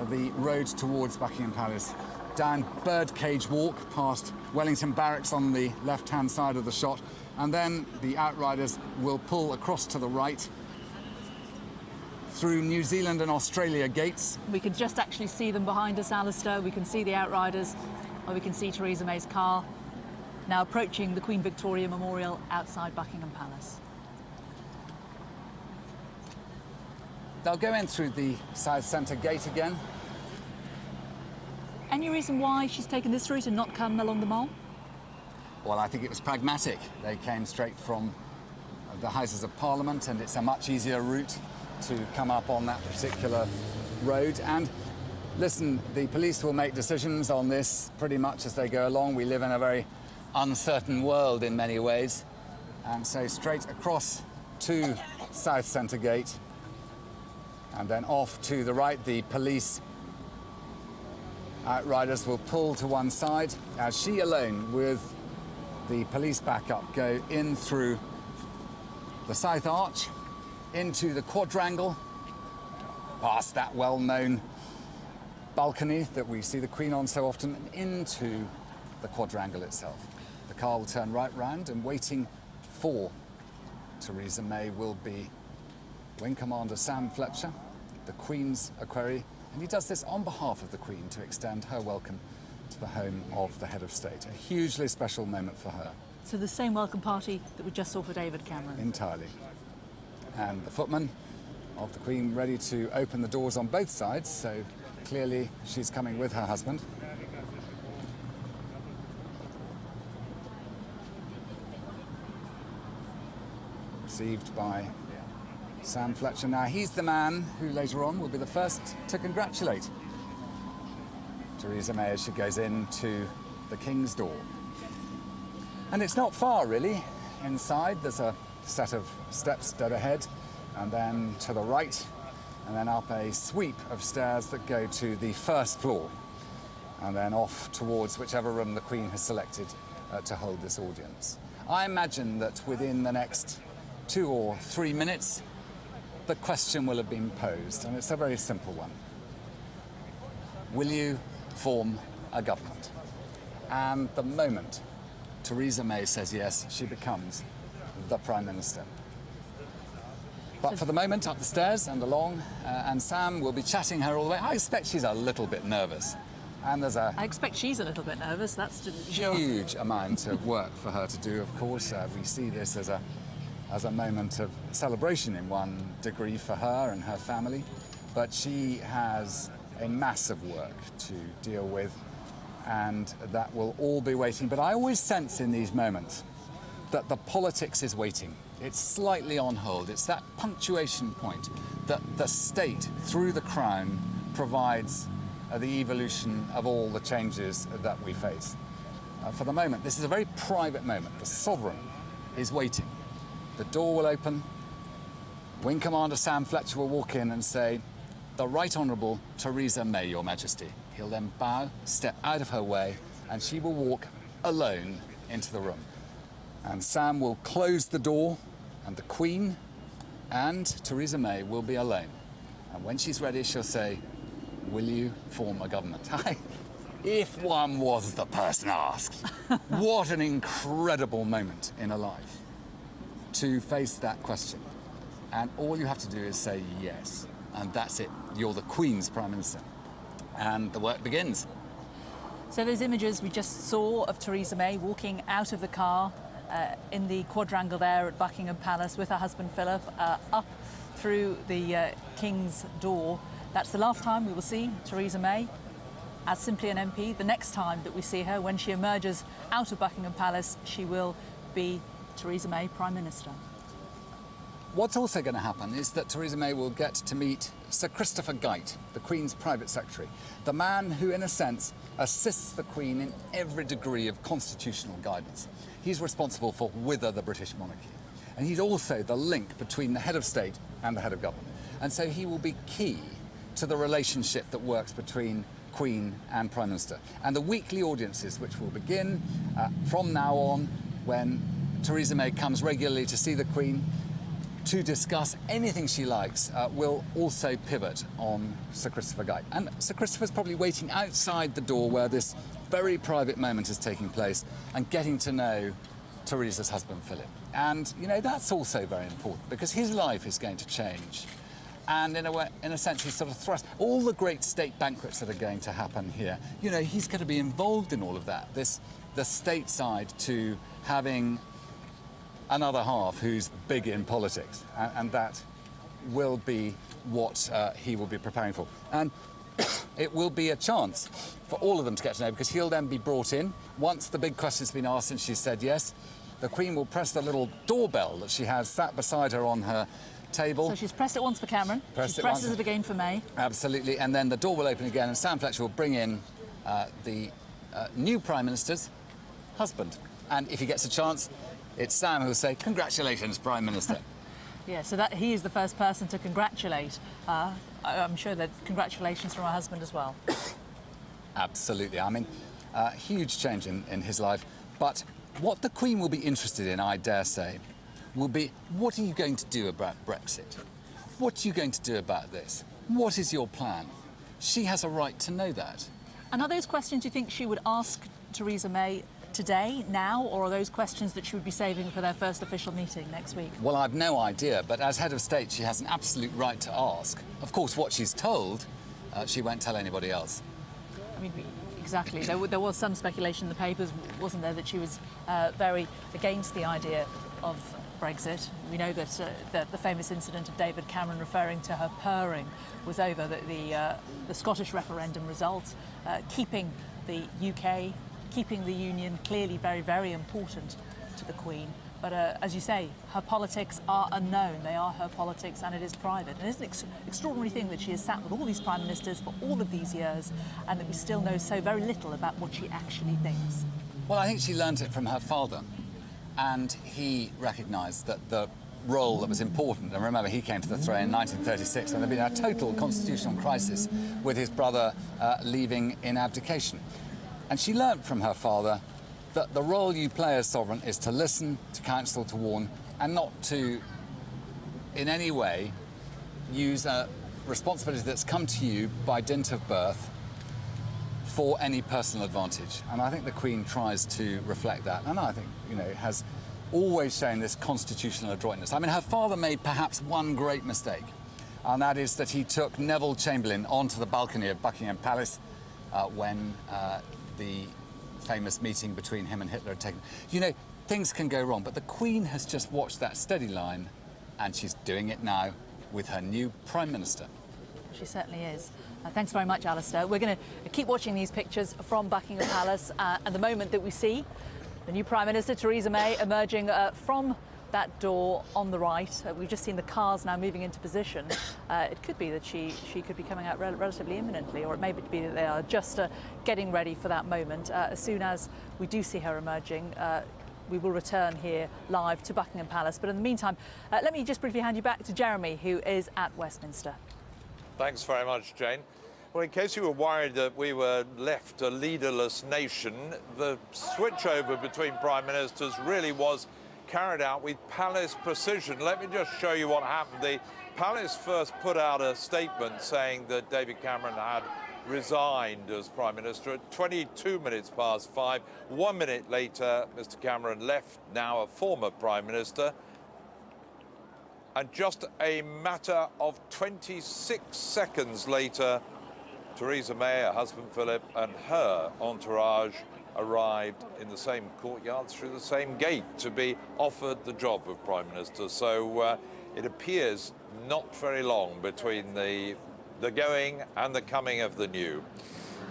the road towards Buckingham Palace, down Birdcage Walk, past Wellington Barracks on the left-hand side of the shot, and then the outriders will pull across to the right through New Zealand and Australia gates. We can just actually see them behind us, Alistair. We can see the outriders, or we can see Theresa May's car now approaching the Queen Victoria Memorial outside Buckingham Palace. They'll go in through the South Centre gate again. Any reason why she's taken this route and not come along the Mall? Well, I think it was pragmatic. They came straight from the Houses of Parliament, and it's a much easier route to come up on that particular road. And listen, the police will make decisions on this pretty much as they go along. We live in a very uncertain world in many ways. And so straight across to South Centre Gate, and then off to the right, the police outriders will pull to one side as she alone, with the police backup, go in through the South Arch into the quadrangle, past that well-known balcony that we see the Queen on so often, and into the quadrangle itself. The car will turn right round, and waiting for Theresa May will be Wing Commander Sam Fletcher, the Queen's equerry, and he does this on behalf of the Queen to extend her welcome to the home of the head of state. A hugely special moment for her. So the same welcome party that we just saw for David Cameron? Entirely. And the footman of the Queen ready to open the doors on both sides, so clearly she's coming with her husband. Received by Sam Fletcher. Now, he's the man who later on will be the first to congratulate Theresa May as she goes into the King's door. And it's not far, really. Inside, there's a set of steps dead ahead, and then to the right, and then up a sweep of stairs that go to the first floor, and then off towards whichever room the Queen has selected to hold this audience. I imagine that within the next 2 or 3 minutes, the question will have been posed, and it's a very simple one. Will you form a government? And the moment Theresa May says yes, she becomes the Prime Minister. But for the moment, up the stairs and along, and Sam will be chatting her all the way. I expect she's a little bit nervous. And there's a I expect she's a little bit nervous, that's sure. Huge amount of work for her to do, of course. We see this as a moment of celebration in one degree for her and her family. But she has a massive work to deal with, and that will all be waiting. But I always sense in these moments that the politics is waiting. It's slightly on hold. It's that punctuation point that the state, through the Crown, provides the evolution of all the changes that we face. For the moment, this is a very private moment. The Sovereign is waiting. The door will open. Wing Commander Sam Fletcher will walk in and say, "The Right Honourable Theresa May, Your Majesty." He'll then bow, step out of her way, and she will walk alone into the room. And Sam will close the door, and the Queen and Theresa May will be alone. And when she's ready, she'll say, "Will you form a government?" If one was the person asked. What an incredible moment in a life to face that question. And all you have to do is say yes. And that's it. You're the Queen's Prime Minister. And the work begins. So those images we just saw of Theresa May walking out of the car in the quadrangle there at Buckingham Palace with her husband Philip up through the King's door. That's the last time we will see Theresa May as simply an MP. The next time that we see her, when she emerges out of Buckingham Palace, she will be Theresa May, Prime Minister. What's also going to happen is that Theresa May will get to meet Sir Christopher Geidt, the Queen's private secretary, the man who, in a sense, assists the Queen in every degree of constitutional guidance. He's responsible for wither the British monarchy. And he's also the link between the head of state and the head of government. And so he will be key to the relationship that works between Queen and Prime Minister. And the weekly audiences, which will begin from now on, when Theresa May comes regularly to see the Queen, to discuss anything she likes, will also pivot on Sir Christopher Geidt. And Sir Christopher's probably waiting outside the door where this very private moment is taking place and getting to know Theresa's husband, Philip. And, you know, that's also very important because his life is going to change. And in a sense, he's sort of thrust all the great state banquets that are going to happen here. You know, he's going to be involved in all of that. The state side to having another half who's big in politics, and that will be what he will be preparing for. And it will be a chance for all of them to get to know, because he'll then be brought in. Once the big question's been asked and she said yes, the Queen will press the little doorbell that she has sat beside her on her table. So she's pressed it once for Cameron, she presses it again for May. Absolutely, and then the door will open again and Sam Fletcher will bring in the new Prime Minister's husband. And if he gets a chance, it's Sam who'll say, "Congratulations, Prime Minister." Yeah, so that he is the first person to congratulate. I'm sure that congratulations from her husband as well. Absolutely. I mean, huge change in his life. But what the Queen will be interested in, I dare say, will be, what are you going to do about Brexit? What are you going to do about this? What is your plan? She has a right to know that. And are those questions you think she would ask Theresa May today, now, or are those questions that she would be saving for their first official meeting next week? Well, I've no idea, but as head of state, she has an absolute right to ask. Of course, what she's told, she won't tell anybody else. I mean, exactly. There was some speculation in the papers, wasn't there, that she was very against the idea of Brexit. We know that the famous incident of David Cameron referring to her purring was over the Scottish referendum result, keeping the UK, keeping the Union clearly very, very important to the Queen. But as you say, her politics are unknown. They are her politics and it is private. And it's an extraordinary thing that she has sat with all these prime ministers for all of these years and that we still know so very little about what she actually thinks. Well, I think she learnt it from her father. And he recognised that the role that was important, and remember he came to the throne in 1936 when there had been a total constitutional crisis with his brother leaving in abdication. And she learnt from her father that the role you play as sovereign is to listen, to counsel, to warn, and not to, in any way, use a responsibility that's come to you by dint of birth for any personal advantage. And I think the Queen tries to reflect that, and I think, you know, has always shown this constitutional adroitness. I mean, her father made perhaps one great mistake, and that is that he took Neville Chamberlain onto the balcony of Buckingham Palace when the famous meeting between him and Hitler had taken. You know, things can go wrong, but the Queen has just watched that steady line, and she's doing it now with her new Prime Minister. She certainly is. Thanks very much, Alistair. We're going to keep watching these pictures from Buckingham Palace, and the moment that we see the new Prime Minister, Theresa May, emerging from that door on the right. We've just seen the cars now moving into position. It could be that she could be coming out relatively imminently, or it may be that they are just getting ready for that moment. As soon as we do see her emerging, we will return here live to Buckingham Palace. But in the meantime, let me just briefly hand you back to Jeremy, who is at Westminster. Thanks very much, Jane. Well, in case you were worried that we were left a leaderless nation, the switchover between prime ministers really was carried out with palace precision. Let me just show you what happened. The palace first put out a statement saying that David Cameron had resigned as prime minister at 22 minutes past 5. 1 minute later, Mr. Cameron left, now a former prime minister. And just a matter of 26 seconds later, Theresa May, her husband Philip, and her entourage arrived in the same courtyard through the same gate to be offered the job of Prime Minister. So it appears not very long between the going and the coming of the new.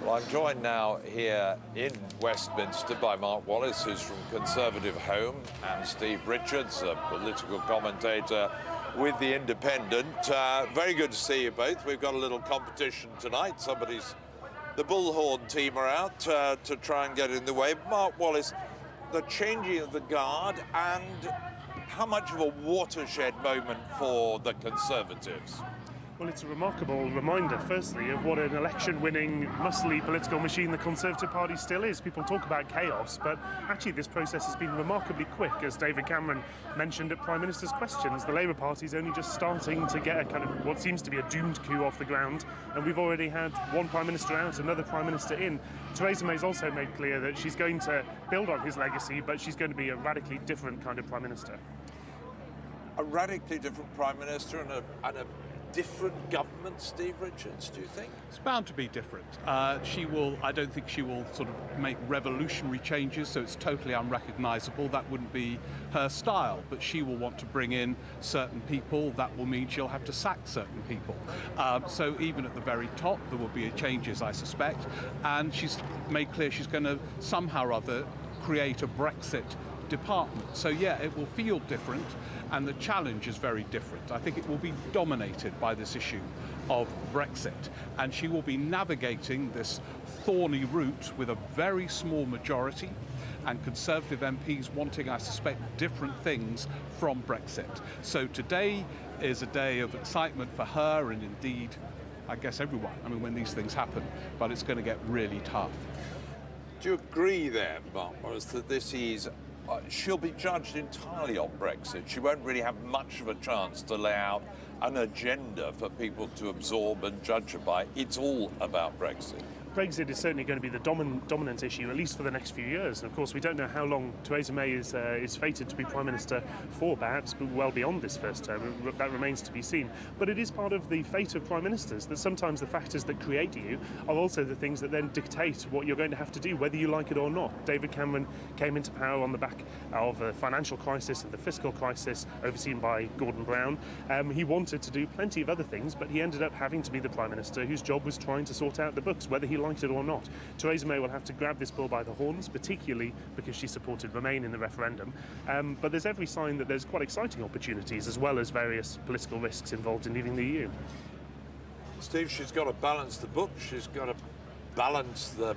Well, I'm joined now here in Westminster by Mark Wallace, who's from Conservative Home, and Steve Richards, a political commentator with The Independent. Very good to see you both. We've got a little competition tonight. The Bullhorn team are out to try and get in the way. Mark Wallace, the changing of the guard, and how much of a watershed moment for the Conservatives? Well, it's a remarkable reminder, firstly, of what an election-winning, muscly political machine the Conservative Party still is. People talk about chaos, but actually this process has been remarkably quick. As David Cameron mentioned at Prime Minister's questions, the Labour Party is only just starting to get a kind of what seems to be a doomed coup off the ground, and we've already had one Prime Minister out, another Prime Minister in. Theresa May's also made clear that she's going to build on his legacy, but she's going to be a radically different kind of Prime Minister. A radically different Prime Minister and a different government, Steve Richards, do you think? It's bound to be different. I don't think she will sort of make revolutionary changes, so it's totally unrecognisable. That wouldn't be her style, but she will want to bring in certain people. That will mean she'll have to sack certain people. So even at the very top, there will be changes, I suspect. And she's made clear she's going to somehow or other create a Brexit department. So yeah, it will feel different, and the challenge is very different. I think it will be dominated by this issue of Brexit, and she will be navigating this thorny route with a very small majority, and Conservative MPs wanting, I suspect, different things from Brexit. So today is a day of excitement for her, and indeed, I guess everyone, I mean, when these things happen, but it's going to get really tough. Do you agree there, Mark Morris, that this is she'll be judged entirely on Brexit. She won't really have much of a chance to lay out an agenda for people to absorb and judge her by. It's all about Brexit. Brexit is certainly going to be the dominant issue, at least for the next few years. And of course, we don't know how long Theresa May is fated to be Prime Minister for, perhaps well beyond this first term. That remains to be seen. But it is part of the fate of Prime Ministers that sometimes the factors that create you are also the things that then dictate what you're going to have to do, whether you like it or not. David Cameron came into power on the back of the financial crisis and the fiscal crisis overseen by Gordon Brown. He wanted to do plenty of other things, but he ended up having to be the Prime Minister whose job was trying to sort out the books, whether he liked it or not. Theresa May will have to grab this bull by the horns, particularly because she supported Remain in the referendum. But there's every sign that there's quite exciting opportunities as well as various political risks involved in leaving the EU. Steve, she's got to balance the book. She's got to balance the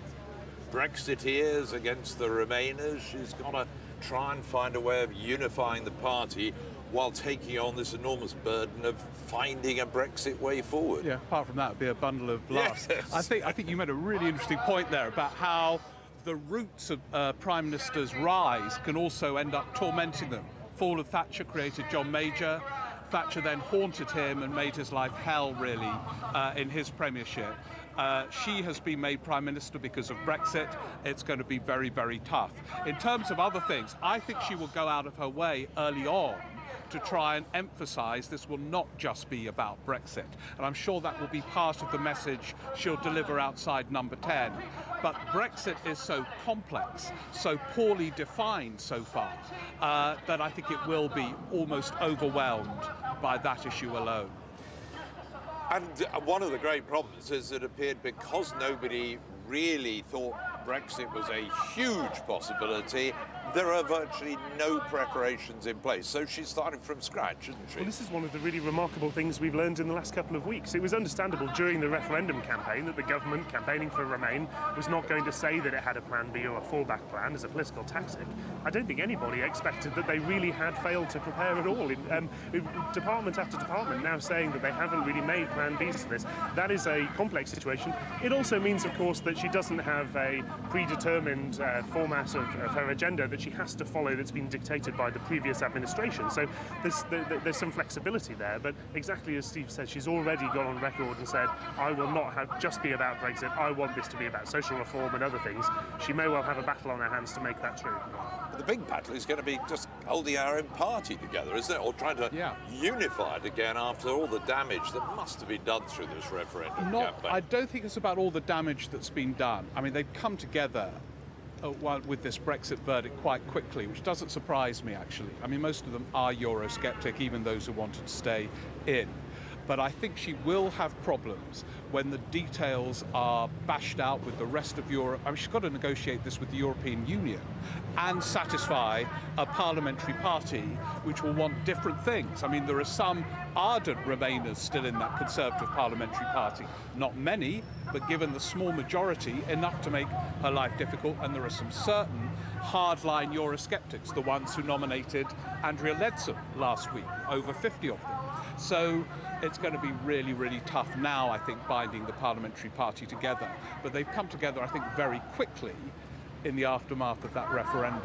Brexiteers against the Remainers. She's got to try and find a way of unifying the party while taking on this enormous burden of finding a Brexit way forward. Yeah, apart from that, it'd be a bundle of laughs. Yes. I think you made a really interesting point there about how the roots of Prime Minister's rise can also end up tormenting them. Fall of Thatcher created John Major. Thatcher then haunted him and made his life hell, really, in his premiership. She has been made Prime Minister because of Brexit. It's going to be very, very tough. In terms of other things, I think she will go out of her way early on to try and emphasise this will not just be about Brexit. And I'm sure that will be part of the message she'll deliver outside Number 10. But Brexit is so complex, so poorly defined so far, that I think it will be almost overwhelmed by that issue alone. And one of the great problems is it appeared because nobody really thought Brexit was a huge possibility, there are virtually no preparations in place. So she's starting from scratch, isn't she? Well, this is one of the really remarkable things we've learned in the last couple of weeks. It was understandable during the referendum campaign that the government campaigning for Remain was not going to say that it had a plan B or a fallback plan as a political tactic. I don't think anybody expected that they really had failed to prepare at all. Department after department now saying that they haven't really made plan Bs to this. That is a complex situation. It also means, of course, that she doesn't have a predetermined format of her agenda that she has to follow that's been dictated by the previous administration. So there's some flexibility there, but exactly as Steve said, she's already gone on record and said, I will not just be about Brexit, I want this to be about social reform and other things. She may well have a battle on her hands to make that true. But the big battle is going to be just holding our own party together, isn't it? Or trying to unify it again after all the damage that must have been done through this referendum campaign. I don't think it's about all the damage that's been done. I mean, they've come together with this Brexit verdict quite quickly, which doesn't surprise me, actually. I mean, most of them are Eurosceptic, even those who wanted to stay in. But I think she will have problems when the details are bashed out with the rest of Europe. I mean, she's got to negotiate this with the European Union and satisfy a parliamentary party which will want different things. I mean, there are some ardent Remainers still in that Conservative parliamentary party. Not many, but given the small majority, enough to make her life difficult. And there are some certain hardline Eurosceptics, the ones who nominated Andrea Leadsom last week, over 50 of them. So it's going to be really, really tough now, I think, binding the parliamentary party together. But they've come together, I think, very quickly in the aftermath of that referendum.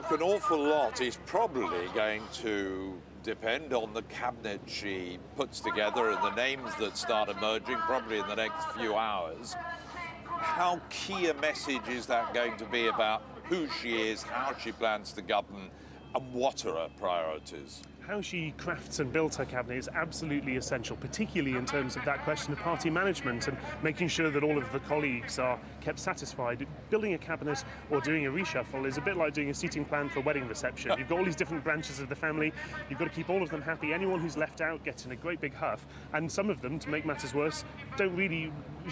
An awful lot is probably going to depend on the cabinet she puts together and the names that start emerging probably in the next few hours. How key a message is that going to be about who she is, how she plans to govern, and what are her priorities? How she crafts and builds her cabinet is absolutely essential, particularly in terms of that question of party management and making sure that all of the colleagues are kept satisfied. Building a cabinet or doing a reshuffle is a bit like doing a seating plan for a wedding reception. You've got all these different branches of the family, you've got to keep all of them happy. Anyone who's left out gets in a great big huff, and some of them, to make matters worse,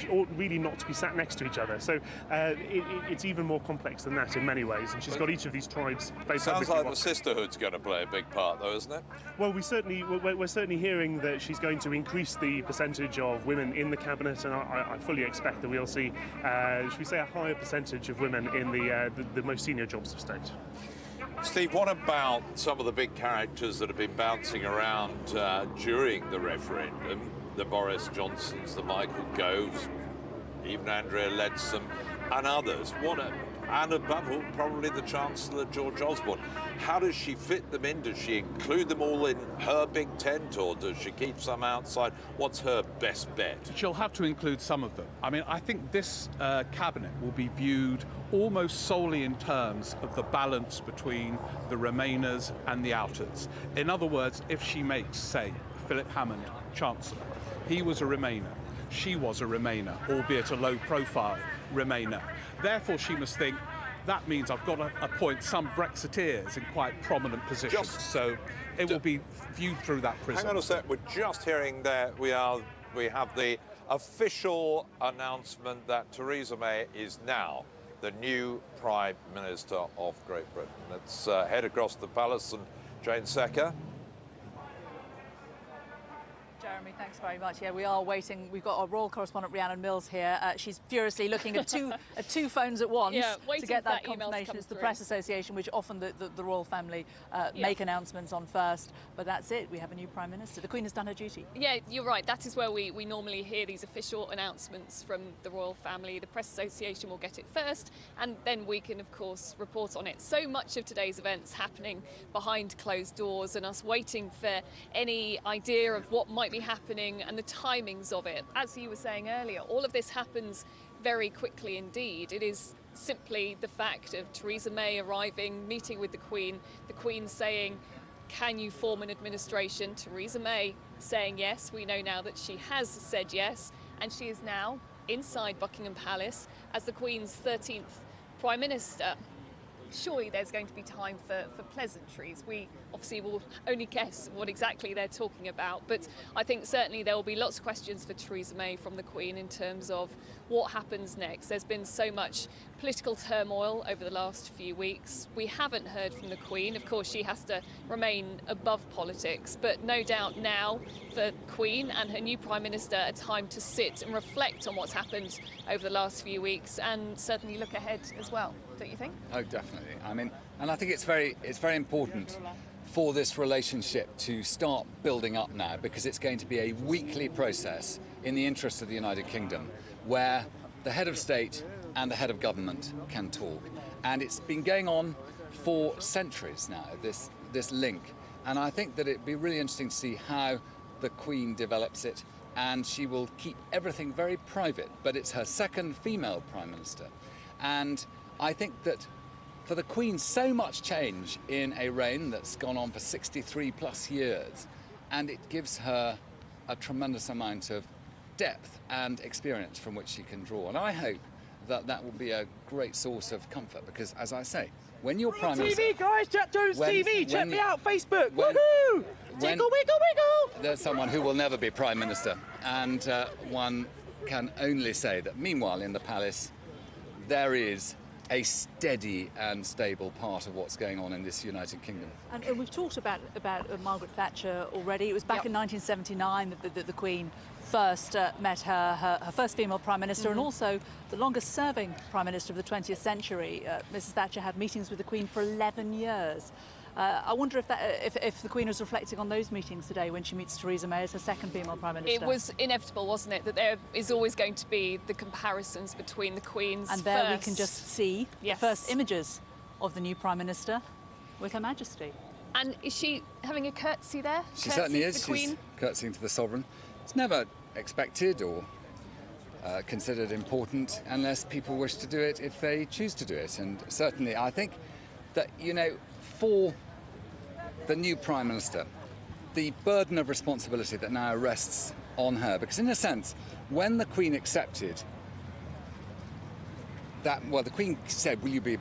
ought really not to be sat next to each other. So it's even more complex than that in many ways, and she's got each of these tribes. Sounds like the sisterhood's going to play a big part, though, isn't it? Well, we're certainly hearing that she's going to increase the percentage of women in the cabinet, and I fully expect that we'll see, should we say, a higher percentage of women in the most senior jobs of state. Steve, what about some of the big characters that have been bouncing around during the referendum? The Boris Johnsons, the Michael Goves, even Andrea Leadsom, and others. and above all, probably the Chancellor, George Osborne. How does she fit them in? Does she include them all in her big tent, or does she keep some outside? What's her best bet? She'll have to include some of them. I mean, I think this cabinet will be viewed almost solely in terms of the balance between the Remainers and the Outers. In other words, if she makes, say, Philip Hammond Chancellor, he was a Remainer, she was a Remainer, albeit a low-profile Remainer. Therefore, she must think, that means I've got to appoint some Brexiteers in quite prominent positions. So it will be viewed through that prism. Hang on a sec, we're just hearing that we have the official announcement that Theresa May is now the new Prime Minister of Great Britain. Let's head across the palace and Jane Secker. Jeremy, thanks very much. Yeah, we are waiting. We've got our royal correspondent Rhiannon Mills here. She's furiously looking at two phones at once to get that confirmation. It's the Press Association, which often the royal family make announcements on first. But that's it. We have a new Prime Minister. The Queen has done her duty. Yeah, you're right. That is where we normally hear these official announcements from the royal family. The Press Association will get it first, and then we can, of course, report on it. So much of today's events happening behind closed doors, and us waiting for any idea of what might be happening and the timings of it. As you were saying earlier, all of this happens very quickly indeed. It is simply the fact of Theresa May arriving, meeting with the Queen saying, can you form an administration? Theresa May saying yes. We know now that she has said yes, and she is now inside Buckingham Palace as the Queen's 13th Prime Minister. Surely there's going to be time for pleasantries. We obviously will only guess what exactly they're talking about, but I think certainly there will be lots of questions for Theresa May from the Queen in terms of what happens next. There's been so much political turmoil over the last few weeks. We haven't heard from the Queen. Of course, she has to remain above politics, but no doubt now for Queen and her new Prime Minister a time to sit and reflect on what's happened over the last few weeks and certainly look ahead as well, don't you think? Oh, definitely. I mean, and I think it's very important for this relationship to start building up now, because it's going to be a weekly process in the interest of the United Kingdom where the head of state and the head of government can talk. And it's been going on for centuries now, this link. And I think that it'd be really interesting to see how the Queen develops it, and she will keep everything very private, but it's her second female Prime Minister. And I think that for the Queen, so much change in a reign that's gone on for 63 plus years, and it gives her a tremendous amount of depth and experience from which she can draw. And I hope that that will be a great source of comfort, because, as I say, when you're Prime Minister... TV, guys! Jack Jones TV! Check me out, Facebook! Woohoo! Wiggle, wiggle, wiggle! There's someone who will never be Prime Minister, and one can only say that, meanwhile, in the palace, there is a steady and stable part of what's going on in this United Kingdom. And we've talked about Margaret Thatcher already. It was back in 1979 that the Queen first met her first female Prime Minister, and also the longest serving Prime Minister of the 20th century. Mrs Thatcher had meetings with the Queen for 11 years. I wonder if the Queen was reflecting on those meetings today when she meets Theresa May as her second female Prime Minister. It was inevitable, wasn't it, that there is always going to be the comparisons between the Queen's and there we can just see the first images of the new Prime Minister with Her Majesty. And is she having a curtsy there? She certainly is. She's curtsying to the Sovereign. It's never expected or considered important unless people wish to do it if they choose to do it. And certainly I think that, you know, for the new Prime Minister, the burden of responsibility that now rests on her, because in a sense, when the Queen accepted that, well, the Queen said, will you be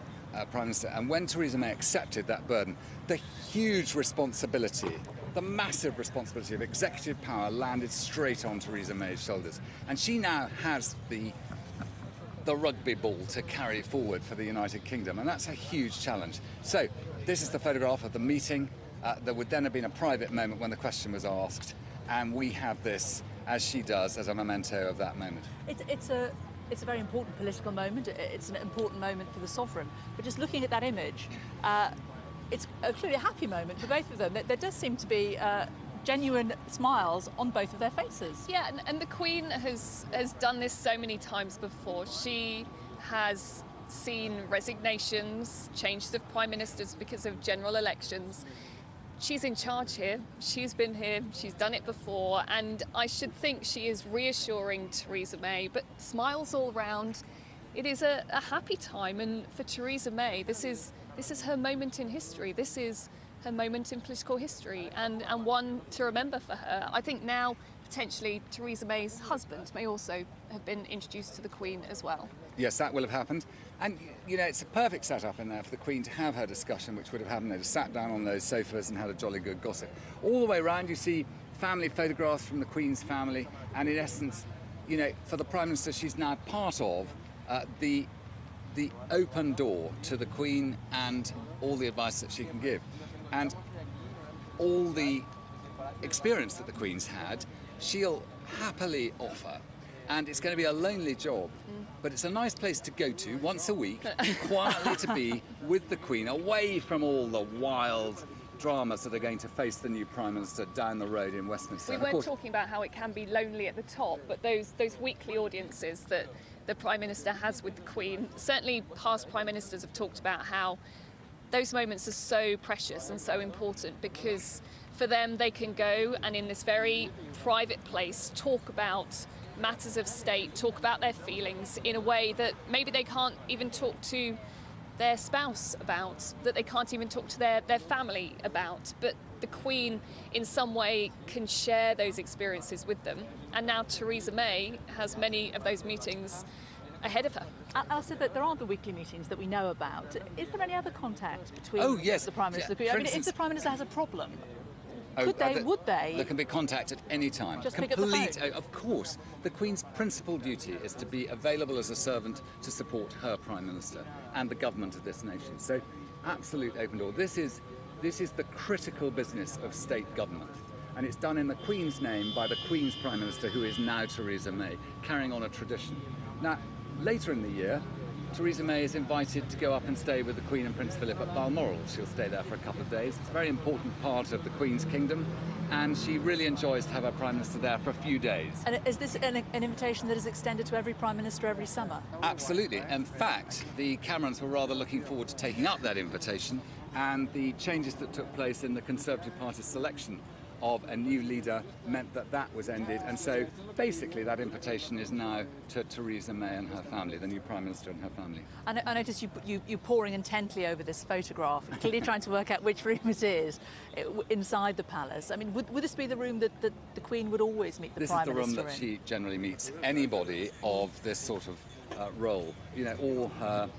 Prime Minister? And when Theresa May accepted that burden, the huge responsibility, the massive responsibility of executive power landed straight on Theresa May's shoulders. And she now has the rugby ball to carry forward for the United Kingdom, and that's a huge challenge. So this is the photograph of the meeting. There would then have been a private moment when the question was asked, and we have this, as she does, as a memento of that moment. It's a very important political moment. It's an important moment for the Sovereign. But just looking at that image, it's clearly a happy moment for both of them. There does seem to be genuine smiles on both of their faces. Yeah, and the Queen has done this so many times before. She has seen resignations, changes of prime ministers because of general elections. She's in charge here. She's been here. She's done it before. And I should think she is reassuring Theresa May, but smiles all round. It is a happy time. And for Theresa May, this is her moment in history. This is her moment in political history, and one to remember for her. I think now, potentially, Theresa May's husband may also have been introduced to the Queen as well. Yes, that will have happened. And, you know, it's a perfect setup in there for the Queen to have her discussion, which would have happened. They'd have sat down on those sofas and had a jolly good gossip. All the way around, you see family photographs from the Queen's family, and in essence, you know, for the Prime Minister, she's now part of the open door to the Queen and all the advice that she can give. And all the experience that the Queen's had, she'll happily offer. And it's going to be a lonely job, but it's a nice place to go to once a week, quietly to be with the Queen, away from all the wild dramas that are going to face the new Prime Minister down the road in Westminster. We weren't talking about how it can be lonely at the top, but those weekly audiences that the Prime Minister has with the Queen, certainly past Prime Ministers have talked about how those moments are so precious and so important, because for them they can go and in this very private place talk about matters of state, talk about their feelings in a way that maybe they can't even talk to their spouse about, that they can't even talk to their family about. But the Queen in some way can share those experiences with them. And now Theresa May has many of those meetings ahead of her. Alistair, that there are the weekly meetings that we know about. Is there any other contact between the Prime Minister and the Queen? I mean, if the Prime Minister has a problem, would they? There can be contact at any time. Just pick up the phone? Of course. The Queen's principal duty is to be available as a servant to support her Prime Minister and the government of this nation. So, absolute open door. This is the critical business of state government. And it's done in the Queen's name by the Queen's Prime Minister, who is now Theresa May, carrying on a tradition. Now, later in the year, Theresa May is invited to go up and stay with the Queen and Prince Philip at Balmoral. She'll stay there for a couple of days. It's a very important part of the Queen's kingdom, and she really enjoys to have her Prime Minister there for a few days. And is this an invitation that is extended to every Prime Minister every summer? Absolutely. In fact, the Camerons were rather looking forward to taking up that invitation, and the changes that took place in the Conservative Party's selection of a new leader meant that that was ended, and so basically that invitation is now to Theresa May and her family, the new Prime Minister and her family. I noticed you poring intently over this photograph, clearly trying to work out which room it is inside the palace. I mean, would this be the room that the Queen would always meet the Prime Minister in? This is the room that she generally meets anybody of this sort of role. You know, all her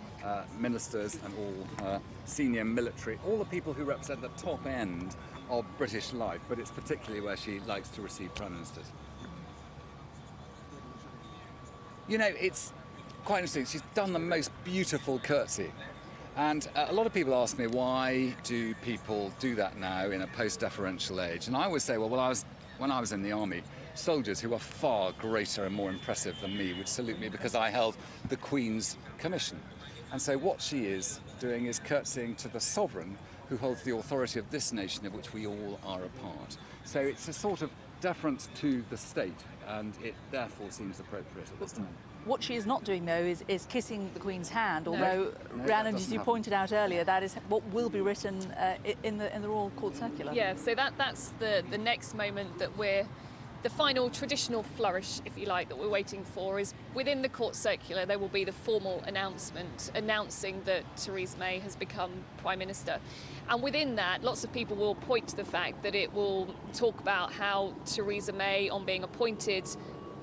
ministers and all her senior military, all the people who represent the top end of British life, but it's particularly where she likes to receive Prime Ministers. You know, it's quite interesting. She's done the most beautiful curtsy. And a lot of people ask me, why do people do that now in a post-deferential age? And I always say, well, when I was in the army, soldiers who were far greater and more impressive than me would salute me because I held the Queen's commission. And so what she is doing is curtsying to the sovereign who holds the authority of this nation of which we all are a part. So it's a sort of deference to the state, and it therefore seems appropriate at this time. What she is not doing, though, is kissing the Queen's hand, although, Rhiannon, as you pointed out earlier, that is what will be written in the Royal Court Circular. Yeah, so that's the next moment that the final traditional flourish, if you like, that we're waiting for is within the Court Circular. There will be the formal announcement announcing that Theresa May has become Prime Minister. And within that, lots of people will point to the fact that it will talk about how Theresa May, on being appointed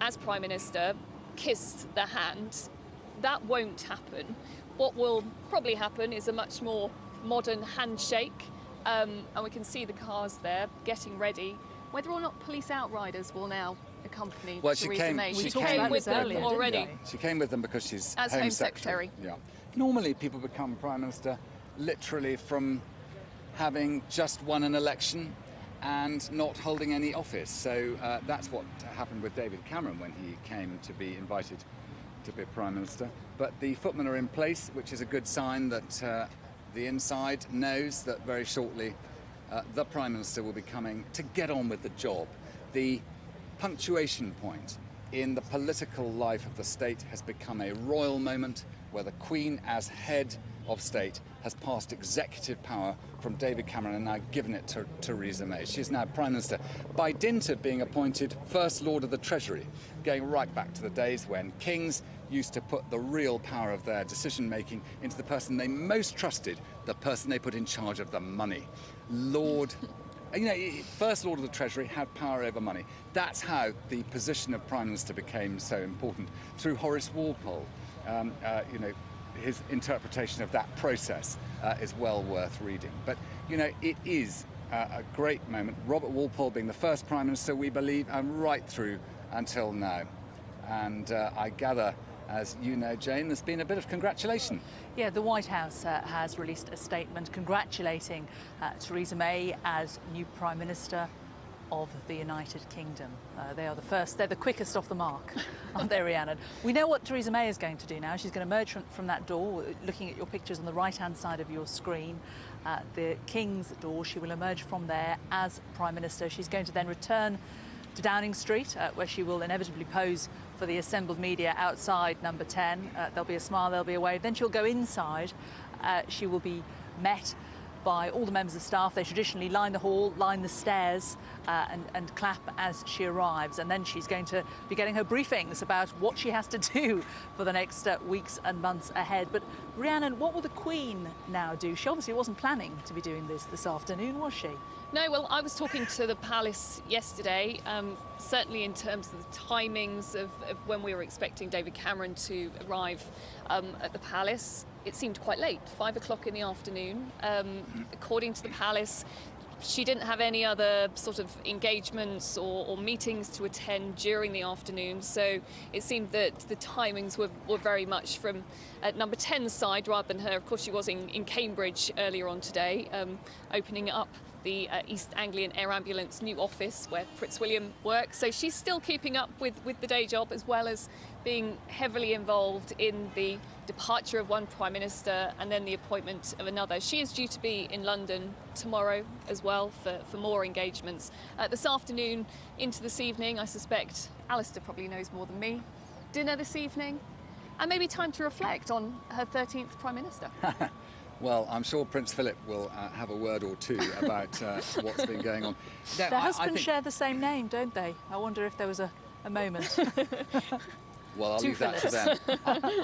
as Prime Minister, kissed the hand. That won't happen. What will probably happen is a much more modern handshake, and we can see the cars there getting ready. Whether or not police outriders will now accompany Theresa May. She came with them already. Yeah. She came with them because she's as Home Secretary. Yeah. Normally people become Prime Minister literally from having just won an election and not holding any office. So that's what happened with David Cameron when he came to be invited to be Prime Minister. But the footmen are in place, which is a good sign that the inside knows that very shortly the Prime Minister will be coming to get on with the job. The punctuation point in the political life of the state has become a royal moment where the Queen, as head of state, has passed executive power from David Cameron and now given it to Theresa May. She is now Prime Minister by dint of being appointed First Lord of the Treasury, going right back to the days when kings used to put the real power of their decision-making into the person they most trusted, the person they put in charge of the money. First Lord of the Treasury had power over money. That's how the position of Prime Minister became so important, through Horace Walpole. His interpretation of that process is well worth reading. But, it is a great moment. Robert Walpole being the first Prime Minister, we believe, and right through until now. And I gather, as you know, Jane, there's been a bit of congratulation. Yeah, the White House has released a statement congratulating Theresa May as new Prime Minister of the United Kingdom. They are the first, they're the quickest off the mark, aren't they, Rhiannon? We know what Theresa May is going to do now. She's going to emerge from that door, looking at your pictures on the right-hand side of your screen, the King's door. She will emerge from there as Prime Minister. She's going to then return to Downing Street, where she will inevitably pose for the assembled media outside number 10. There'll be a smile, there'll be a wave. Then she'll go inside. She will be met by all the members of staff. They traditionally line the hall, line the stairs, and clap as she arrives. And then she's going to be getting her briefings about what she has to do for the next weeks and months ahead. But Rhiannon, what will the Queen now do? She obviously wasn't planning to be doing this afternoon, was she? No, well, I was talking to the palace yesterday, certainly in terms of the timings of when we were expecting David Cameron to arrive at the palace. It seemed quite late, 5 o'clock in the afternoon. According to the palace, she didn't have any other sort of engagements or meetings to attend during the afternoon, so it seemed that the timings were very much from number 10's side rather than her. Of course, she was in Cambridge earlier on today, opening up the East Anglian Air Ambulance new office where Prince William works. So she's still keeping up with the day job, as well as being heavily involved in the departure of one Prime Minister and then the appointment of another. She is due to be in London tomorrow as well for more engagements. This afternoon into this evening, I suspect Alistair probably knows more than me. Dinner this evening, and maybe time to reflect on her 13th Prime Minister. Well, I'm sure Prince Philip will have a word or two about what's been going on. Their husbands share the same name, don't they? I wonder if there was a moment. Well, I'll leave that to them.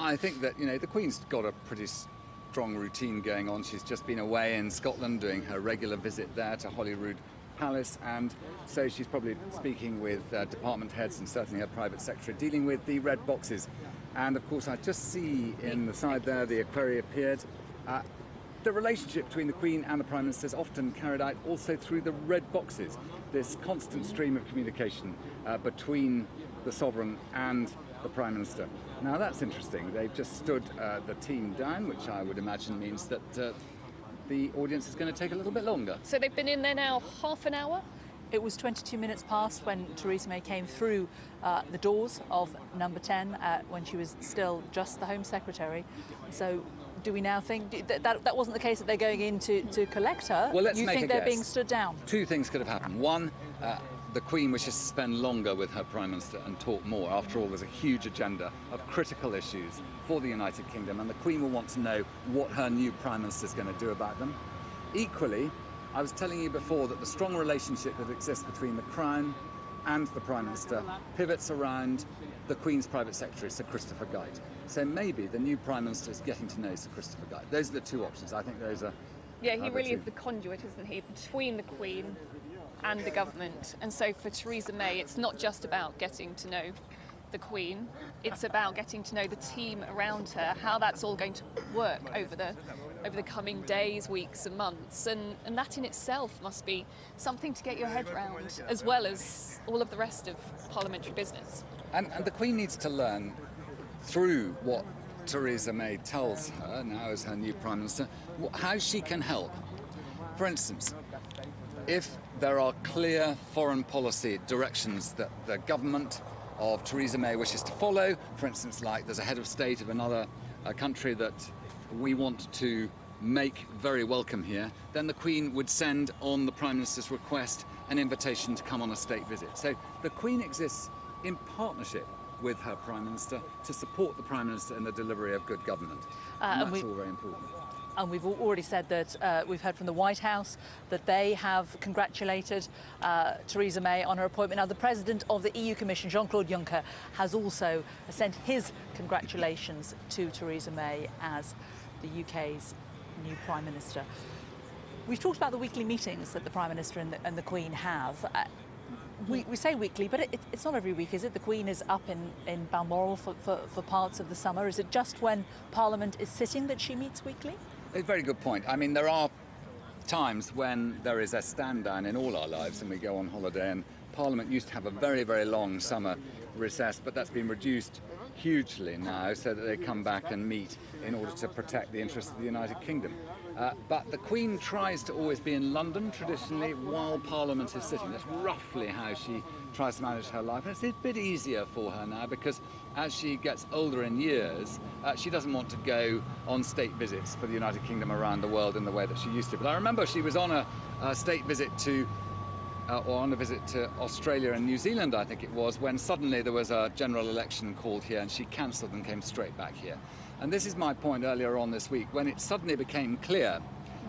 I think that, the Queen's got a pretty strong routine going on. She's just been away in Scotland doing her regular visit there to Holyrood Palace, and so she's probably speaking with department heads and certainly her private secretary, dealing with the red boxes. And of course, I just see in the side there the equerry appeared. The relationship between the Queen and the Prime Minister is often carried out also through the red boxes, this constant stream of communication between the Sovereign and the Prime Minister. Now that's interesting. They've just stood the team down, which I would imagine means that the audience is going to take a little bit longer. So they've been in there now half an hour? It was 22 minutes past when Theresa May came through the doors of number 10 when she was still just the Home Secretary. So do we now think that wasn't the case, that they're going in to collect her? Well, let's you make think a they're guess. being stood down? Two things could have happened. One, the Queen wishes to spend longer with her Prime Minister and talk more. After all, there's a huge agenda of critical issues for the United Kingdom, and the Queen will want to know what her new Prime Minister is going to do about them. Equally, I was telling you before that the strong relationship that exists between the Crown and the Prime Minister pivots around the Queen's private secretary, Sir Christopher Gite. So maybe the new Prime Minister is getting to know Sir Christopher Gite. Those are the two options. I think those are... Yeah, he really is the conduit, isn't he, between the Queen and the government. And so for Theresa May, it's not just about getting to know the Queen, it's about getting to know the team around her, how that's all going to work over the coming days, weeks and months. And that in itself must be something to get your head around, as well as all of the rest of parliamentary business. And the Queen needs to learn through what Theresa May tells her now as her new Prime Minister, how she can help. For instance, if there are clear foreign policy directions that the government of Theresa May wishes to follow, for instance, like there's a head of state of another country that we want to make very welcome here, then the Queen would send on the Prime Minister's request an invitation to come on a state visit. So the Queen exists in partnership with her Prime Minister to support the Prime Minister in the delivery of good government. And that's all very important. And we've already said that we've heard from the White House that they have congratulated Theresa May on her appointment. Now, the President of the EU Commission, Jean-Claude Juncker, has also sent his congratulations to Theresa May as the UK's new Prime Minister. We've talked about the weekly meetings that the Prime Minister and the Queen have. We say weekly, but it's not every week, is it? The Queen is up in Balmoral for parts of the summer. Is it just when Parliament is sitting that she meets weekly? A very good point. I mean, there are times when there is a stand down in all our lives and we go on holiday, and Parliament used to have a very, very long summer recess, but that's been reduced hugely now so that they come back and meet in order to protect the interests of the United Kingdom. But the Queen tries to always be in London traditionally while Parliament is sitting. That's roughly how she tries to manage her life. And it's a bit easier for her now because as she gets older in years, she doesn't want to go on state visits for the United Kingdom around the world in the way that she used to. But I remember she was on a state visit to or on a visit to Australia and New Zealand, I think it was, when suddenly there was a general election called here and she cancelled and came straight back here. And this is my point earlier on this week, when it suddenly became clear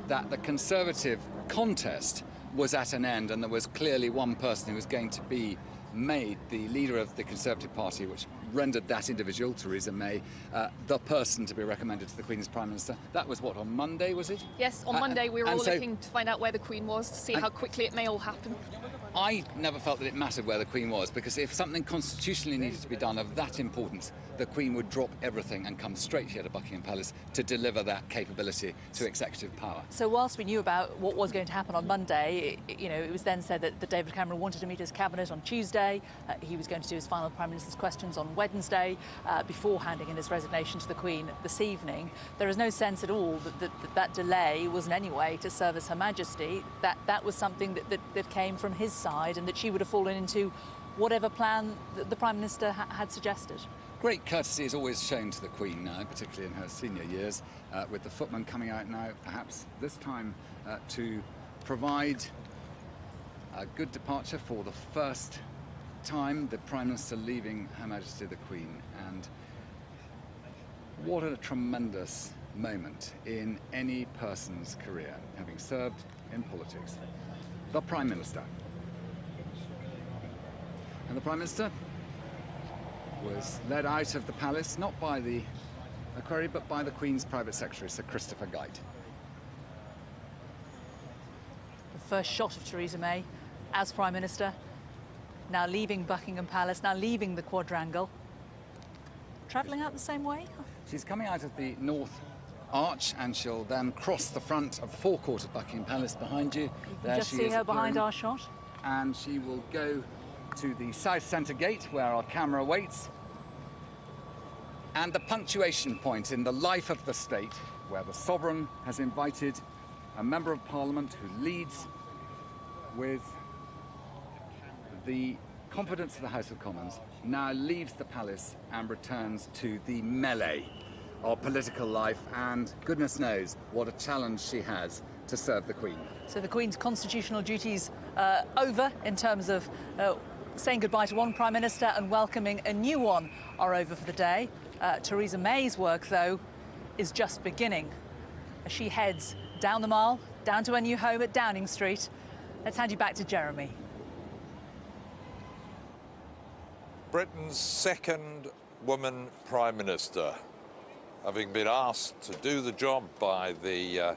that the Conservative contest was at an end and there was clearly one person who was going to be made the leader of the Conservative Party, which rendered that individual, Theresa May, the person to be recommended to the Queen's Prime Minister. That was what, on Monday, was it? Yes, on Monday we were all looking to find out where the Queen was, to see how quickly it may all happen. I never felt that it mattered where the Queen was, because if something constitutionally needed to be done of that importance, the Queen would drop everything and come straight here to Buckingham Palace to deliver that capability to executive power. So whilst we knew about what was going to happen on Monday, it was then said that David Cameron wanted to meet his cabinet on Tuesday. He was going to do his final Prime Minister's questions on Wednesday before handing in his resignation to the Queen this evening. There is no sense at all that delay was in any way to service Her Majesty. That was something that came from his side, and that she would have fallen into whatever plan that the Prime Minister had suggested. Great courtesy is always shown to the Queen now, particularly in her senior years, with the footman coming out now, perhaps this time to provide a good departure for the first time, the Prime Minister leaving Her Majesty the Queen. And what a tremendous moment in any person's career, having served in politics. The Prime Minister. And the Prime Minister was led out of the palace, not by the equerry, but by the Queen's private secretary, Sir Christopher Gite. The first shot of Theresa May as Prime Minister, now leaving Buckingham Palace, now leaving the quadrangle. Travelling out the same way? She's coming out of the North Arch, and she'll then cross the front of the forecourt of Buckingham Palace behind you. You can just see her behind our shot. And she will go to the South Centre Gate, where our camera waits. And the punctuation point in the life of the state, where the Sovereign has invited a Member of Parliament who leads with the confidence of the House of Commons, now leaves the palace and returns to the melee of political life, and goodness knows what a challenge she has to serve the Queen. So the Queen's constitutional duties over in terms of saying goodbye to one Prime Minister and welcoming a new one are over for the day. Theresa May's work, though, is just beginning as she heads down the Mall, down to her new home at Downing Street. Let's hand you back to Jeremy. Britain's second woman Prime Minister, having been asked to do the job by the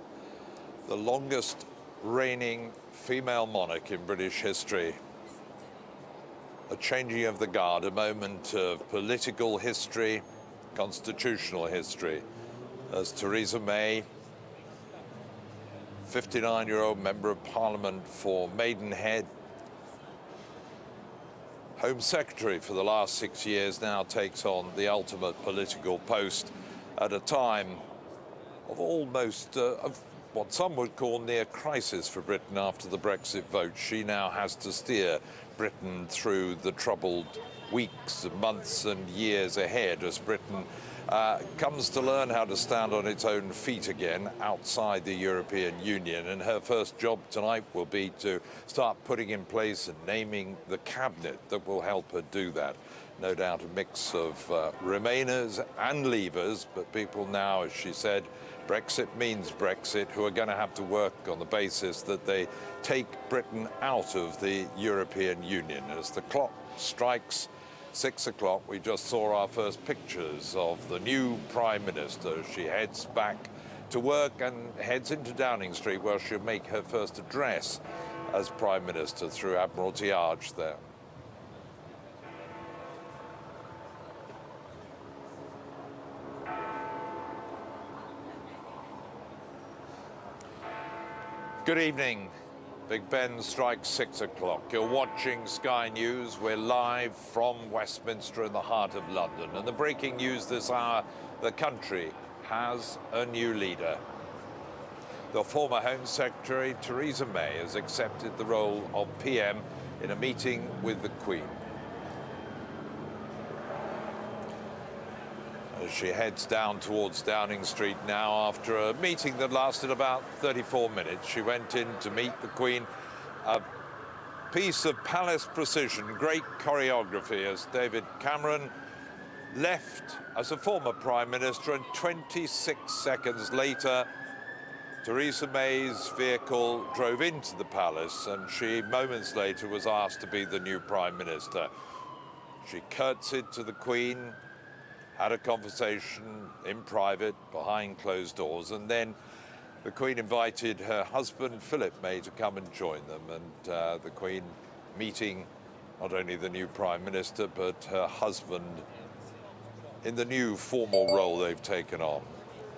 longest reigning female monarch in British history. A changing of the guard, a moment of political history, constitutional history, as Theresa May, 59-year-old Member of Parliament for Maidenhead, Home Secretary for the last 6 years, now takes on the ultimate political post at a time of almost of what some would call near crisis for Britain after the Brexit vote. She now has to steer Britain through the troubled weeks, months and years ahead as Britain comes to learn how to stand on its own feet again outside the European Union. And her first job tonight will be to start putting in place and naming the cabinet that will help her do that. No doubt a mix of Remainers and Leavers, but people now, as she said, Brexit means Brexit, who are going to have to work on the basis that they take Britain out of the European Union. As the clock strikes 6 o'clock, we just saw our first pictures of the new Prime Minister. She heads back to work and heads into Downing Street, where she'll make her first address as Prime Minister through Admiralty Arch there. Good evening. Big Ben strikes 6 o'clock. You're watching Sky News. We're live from Westminster in the heart of London. And the breaking news this hour, the country has a new leader. The former Home Secretary, Theresa May, has accepted the role of PM in a meeting with the Queen. As she heads down towards Downing Street now after a meeting that lasted about 34 minutes. She went in to meet the Queen. A piece of palace precision, great choreography, as David Cameron left as a former Prime Minister, and 26 seconds later Theresa May's vehicle drove into the palace, and she moments later was asked to be the new Prime Minister. She curtsied to the Queen, had a conversation in private behind closed doors, and then the Queen invited her husband Philip May to come and join them, and the Queen meeting not only the new Prime Minister but her husband in the new formal role they've taken on.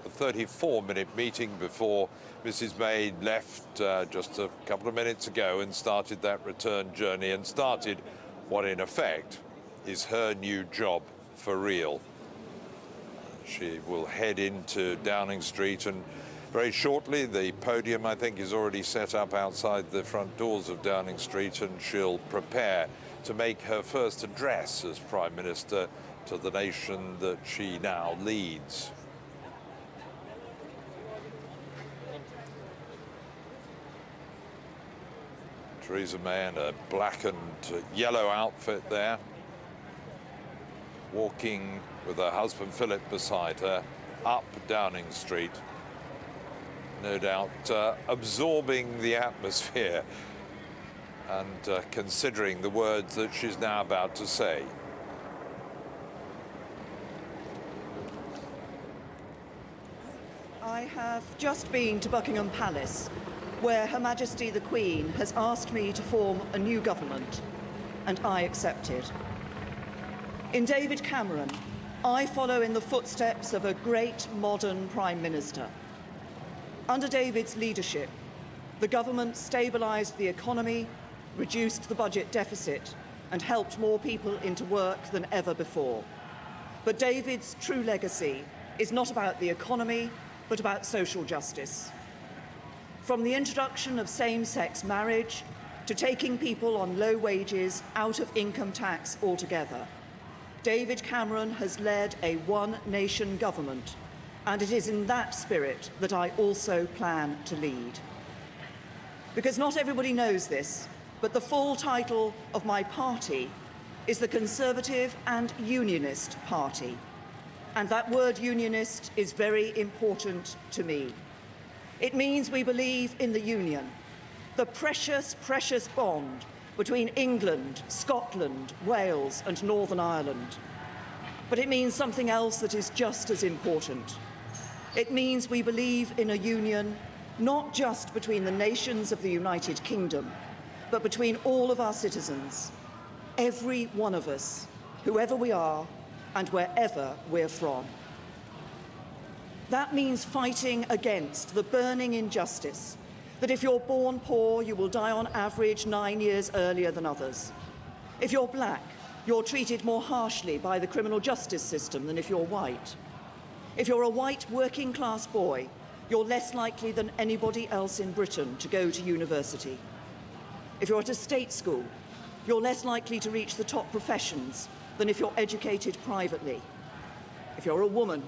A 34-minute meeting before Mrs. May left just a couple of minutes ago and started that return journey, and started what in effect is her new job for real. She will head into Downing Street, and very shortly the podium, I think, is already set up outside the front doors of Downing Street, and she'll prepare to make her first address as Prime Minister to the nation that she now leads. Theresa May in a black and yellow outfit there, walking with her husband Philip beside her up Downing Street, no doubt absorbing the atmosphere and considering the words that she's now about to say. I have just been to Buckingham Palace, where Her Majesty the Queen has asked me to form a new government, and I accepted. In David Cameron, I follow in the footsteps of a great modern Prime Minister. Under David's leadership, the government stabilised the economy, reduced the budget deficit, and helped more people into work than ever before. But David's true legacy is not about the economy, but about social justice. From the introduction of same-sex marriage to taking people on low wages out of income tax altogether, David Cameron has led a one-nation government, and it is in that spirit that I also plan to lead. Because not everybody knows this, but the full title of my party is the Conservative and Unionist Party, and that word unionist is very important to me. It means we believe in the Union, the precious, precious bond between England, Scotland, Wales and Northern Ireland. But it means something else that is just as important. It means we believe in a union not just between the nations of the United Kingdom, but between all of our citizens, every one of us, whoever we are and wherever we're from. That means fighting against the burning injustice that if you're born poor, you will die on average 9 years earlier than others. If you're black, you're treated more harshly by the criminal justice system than if you're white. If you're a white working-class boy, you're less likely than anybody else in Britain to go to university. If you're at a state school, you're less likely to reach the top professions than if you're educated privately. If you're a woman,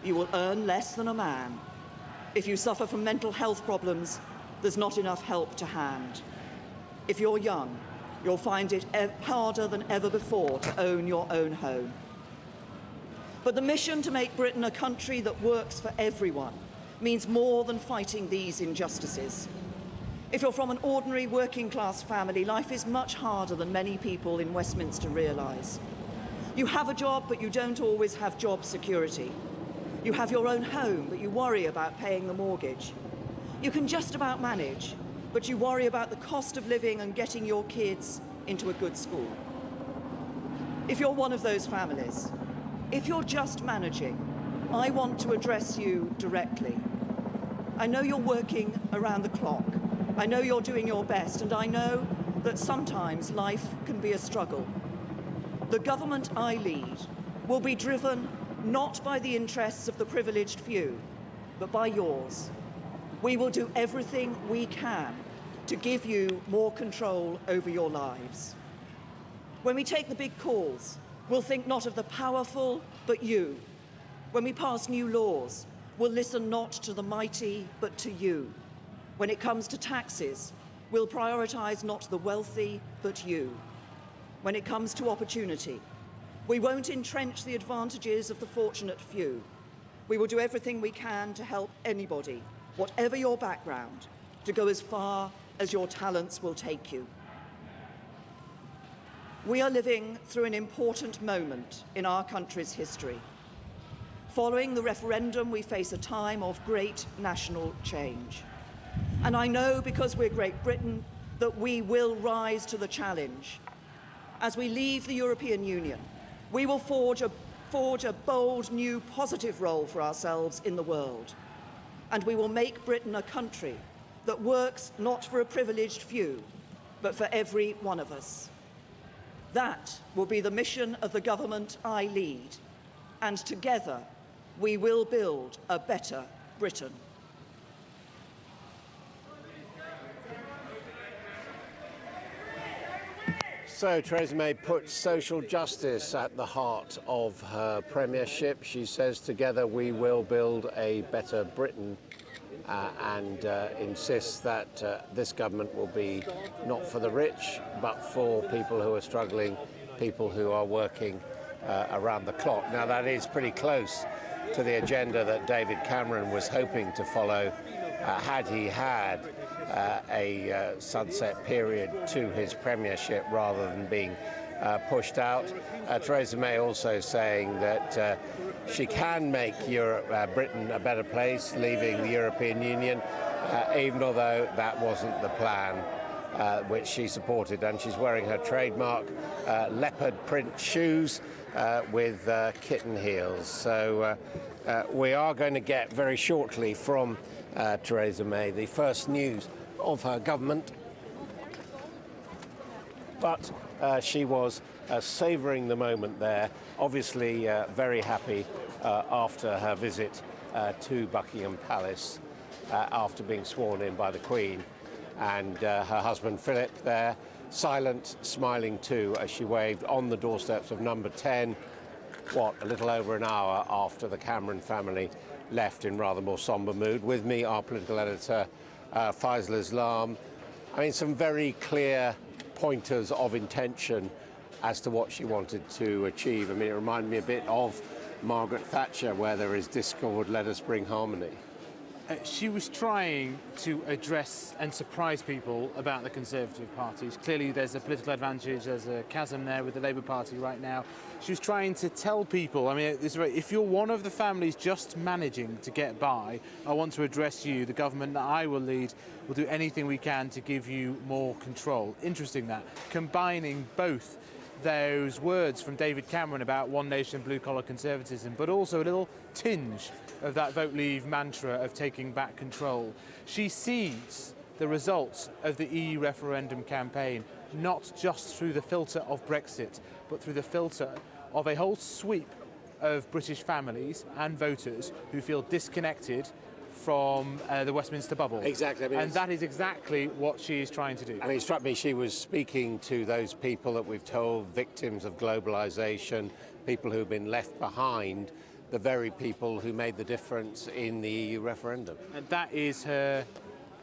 you will earn less than a man. If you suffer from mental health problems, there's not enough help to hand. If you're young, you'll find it harder than ever before to own your own home. But the mission to make Britain a country that works for everyone means more than fighting these injustices. If you're from an ordinary working-class family, life is much harder than many people in Westminster realise. You have a job, but you don't always have job security. You have your own home, but you worry about paying the mortgage. You can just about manage, but you worry about the cost of living and getting your kids into a good school. If you're one of those families, if you're just managing, I want to address you directly. I know you're working around the clock. I know you're doing your best, and I know that sometimes life can be a struggle. The government I lead will be driven not by the interests of the privileged few, but by yours. We will do everything we can to give you more control over your lives. When we take the big calls, we'll think not of the powerful, but you. When we pass new laws, we'll listen not to the mighty, but to you. When it comes to taxes, we'll prioritise not the wealthy, but you. When it comes to opportunity, we won't entrench the advantages of the fortunate few. We will do everything we can to help anybody, whatever your background, to go as far as your talents will take you. We are living through an important moment in our country's history. Following the referendum, we face a time of great national change. And I know, because we're Great Britain, that we will rise to the challenge. As we leave the European Union, we will forge a bold, new, positive role for ourselves in the world. And we will make Britain a country that works not for a privileged few, but for every one of us. That will be the mission of the government I lead, and together we will build a better Britain. So Theresa May puts social justice at the heart of her premiership. She says, together we will build a better Britain, and insists that this government will be not for the rich, but for people who are struggling, people who are working around the clock. Now, that is pretty close to the agenda that David Cameron was hoping to follow had he had a sunset period to his premiership rather than being pushed out. Theresa May also saying that she can make Britain a better place, leaving the European Union, even although that wasn't the plan which she supported. And she's wearing her trademark leopard print shoes with kitten heels. So we are going to get very shortly from Theresa May the first news of her government. But she was savouring the moment there, obviously very happy after her visit to Buckingham Palace after being sworn in by the Queen, and her husband Philip there, silent, smiling too, as she waved on the doorsteps of number 10, a little over an hour after the Cameron family left in rather more sombre mood. With me, our political editor, Faisal Islam. I mean, some very clear pointers of intention as to what she wanted to achieve. I mean, it reminded me a bit of Margaret Thatcher, where there is discord, let us bring harmony. She was trying to address and surprise people about the Conservative parties. Clearly there's a political advantage, there's a chasm there with the Labour Party right now. She was trying to tell people, I mean, if you're one of the families just managing to get by, I want to address you. The government that I will lead will do anything we can to give you more control. Interesting that, combining both those words from David Cameron about one nation, blue-collar conservatism, but also a little tinge of that Vote Leave mantra of taking back control. She sees the results of the EU referendum campaign not just through the filter of Brexit, but through the filter of a whole sweep of British families and voters who feel disconnected from the Westminster bubble. Exactly. I mean, and that is exactly what she is trying to do. I mean, it struck me she was speaking to those people that we've told victims of globalisation, people who've been left behind, the very people who made the difference in the EU referendum. And that is her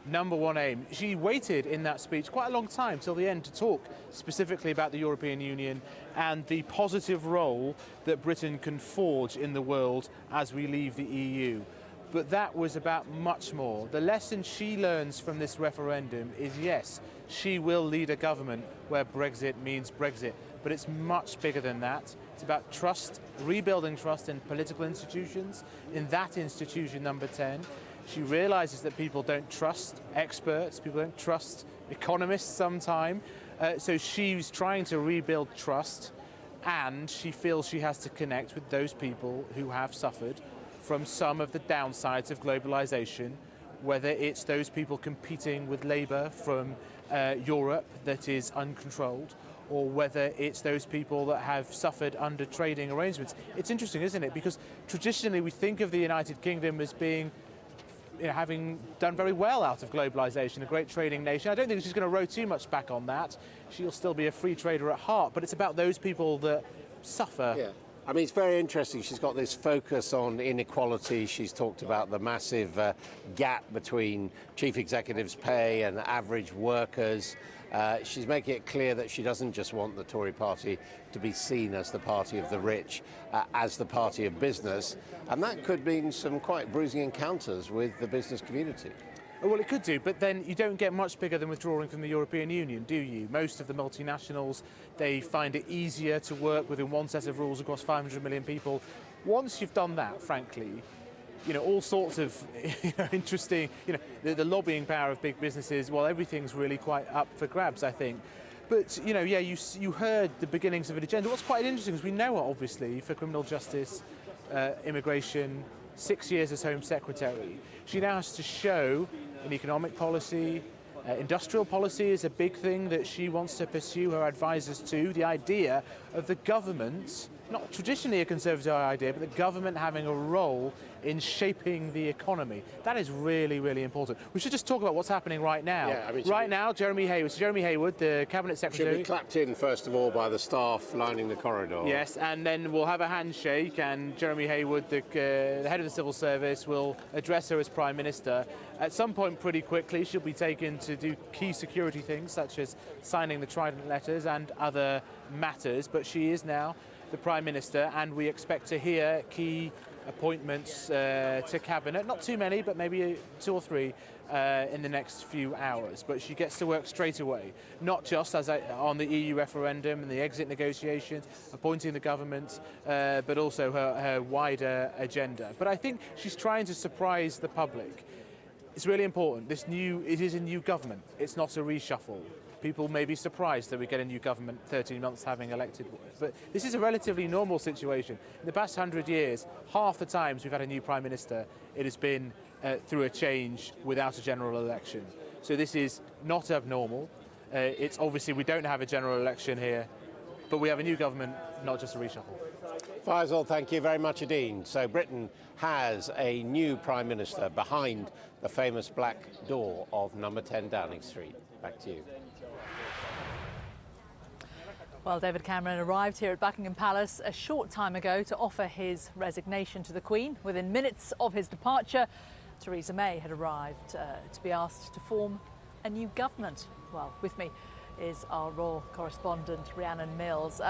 number one aim. She waited in that speech quite a long time till the end to talk specifically about the European Union and the positive role that Britain can forge in the world as we leave the EU. But that was about much more. The lesson she learns from this referendum is, yes, she will lead a government where Brexit means Brexit, but it's much bigger than that. It's about trust, rebuilding trust in political institutions, in that institution number 10. She realises that people don't trust experts, people don't trust economists sometimes. So she's trying to rebuild trust, and she feels she has to connect with those people who have suffered from some of the downsides of globalisation, whether it's those people competing with labour from Europe that is uncontrolled, or whether it's those people that have suffered under trading arrangements. It's interesting, isn't it? Because traditionally we think of the United Kingdom as being, having done very well out of globalisation, a great trading nation. I don't think she's going to row too much back on that. She'll still be a free trader at heart, but it's about those people that suffer. Yeah. I mean, it's very interesting. She's got this focus on inequality. She's talked about the massive gap between chief executives' pay and average workers. She's making it clear that she doesn't just want the Tory party to be seen as the party of the rich, as the party of business. And that could mean some quite bruising encounters with the business community. Well, it could do, but then you don't get much bigger than withdrawing from the European Union, do you? Most of the multinationals, they find it easier to work within one set of rules across 500 million people. Once you've done that, frankly, all sorts of interesting, the lobbying power of big businesses, well, everything's really quite up for grabs, I think. But, you heard the beginnings of an agenda. What's quite interesting is we know her, obviously, for criminal justice, immigration, 6 years as Home Secretary. She now has to show in economic policy, industrial policy is a big thing that she wants to pursue her advisors to. The idea of the government, not traditionally a Conservative idea, but the government having a role in shaping the economy. That is really, really important. We should just talk about what's happening right now. Yeah, right now, Jeremy Haywood, the Cabinet Secretary. She'll be clapped in, first of all, by the staff lining the corridor. Yes, and then we'll have a handshake, and Jeremy Haywood, the head of the Civil Service, will address her as Prime Minister. At some point pretty quickly, she'll be taken to do key security things, such as signing the Trident letters and other matters, but she is now the Prime Minister, and we expect to hear key appointments to Cabinet, not too many, but maybe 2 or 3 in the next few hours. But she gets to work straight away, not just on the EU referendum and the exit negotiations, appointing the government, but also her wider agenda. But I think she's trying to surprise the public. It's really important. It is a new government. It's not a reshuffle. People may be surprised that we get a new government 13 months having elected. But this is a relatively normal situation. In the past 100 years, half the times we've had a new Prime Minister, it has been through a change without a general election. So this is not abnormal. It's obviously we don't have a general election here, but we have a new government, not just a reshuffle. Faisal, thank you very much indeed. So Britain has a new Prime Minister behind the famous black door of number 10 Downing Street. Back to you. Well, David Cameron arrived here at Buckingham Palace a short time ago to offer his resignation to the Queen. Within minutes of his departure, Theresa May had arrived to be asked to form a new government. Well, with me is our royal correspondent, Rhiannon Mills.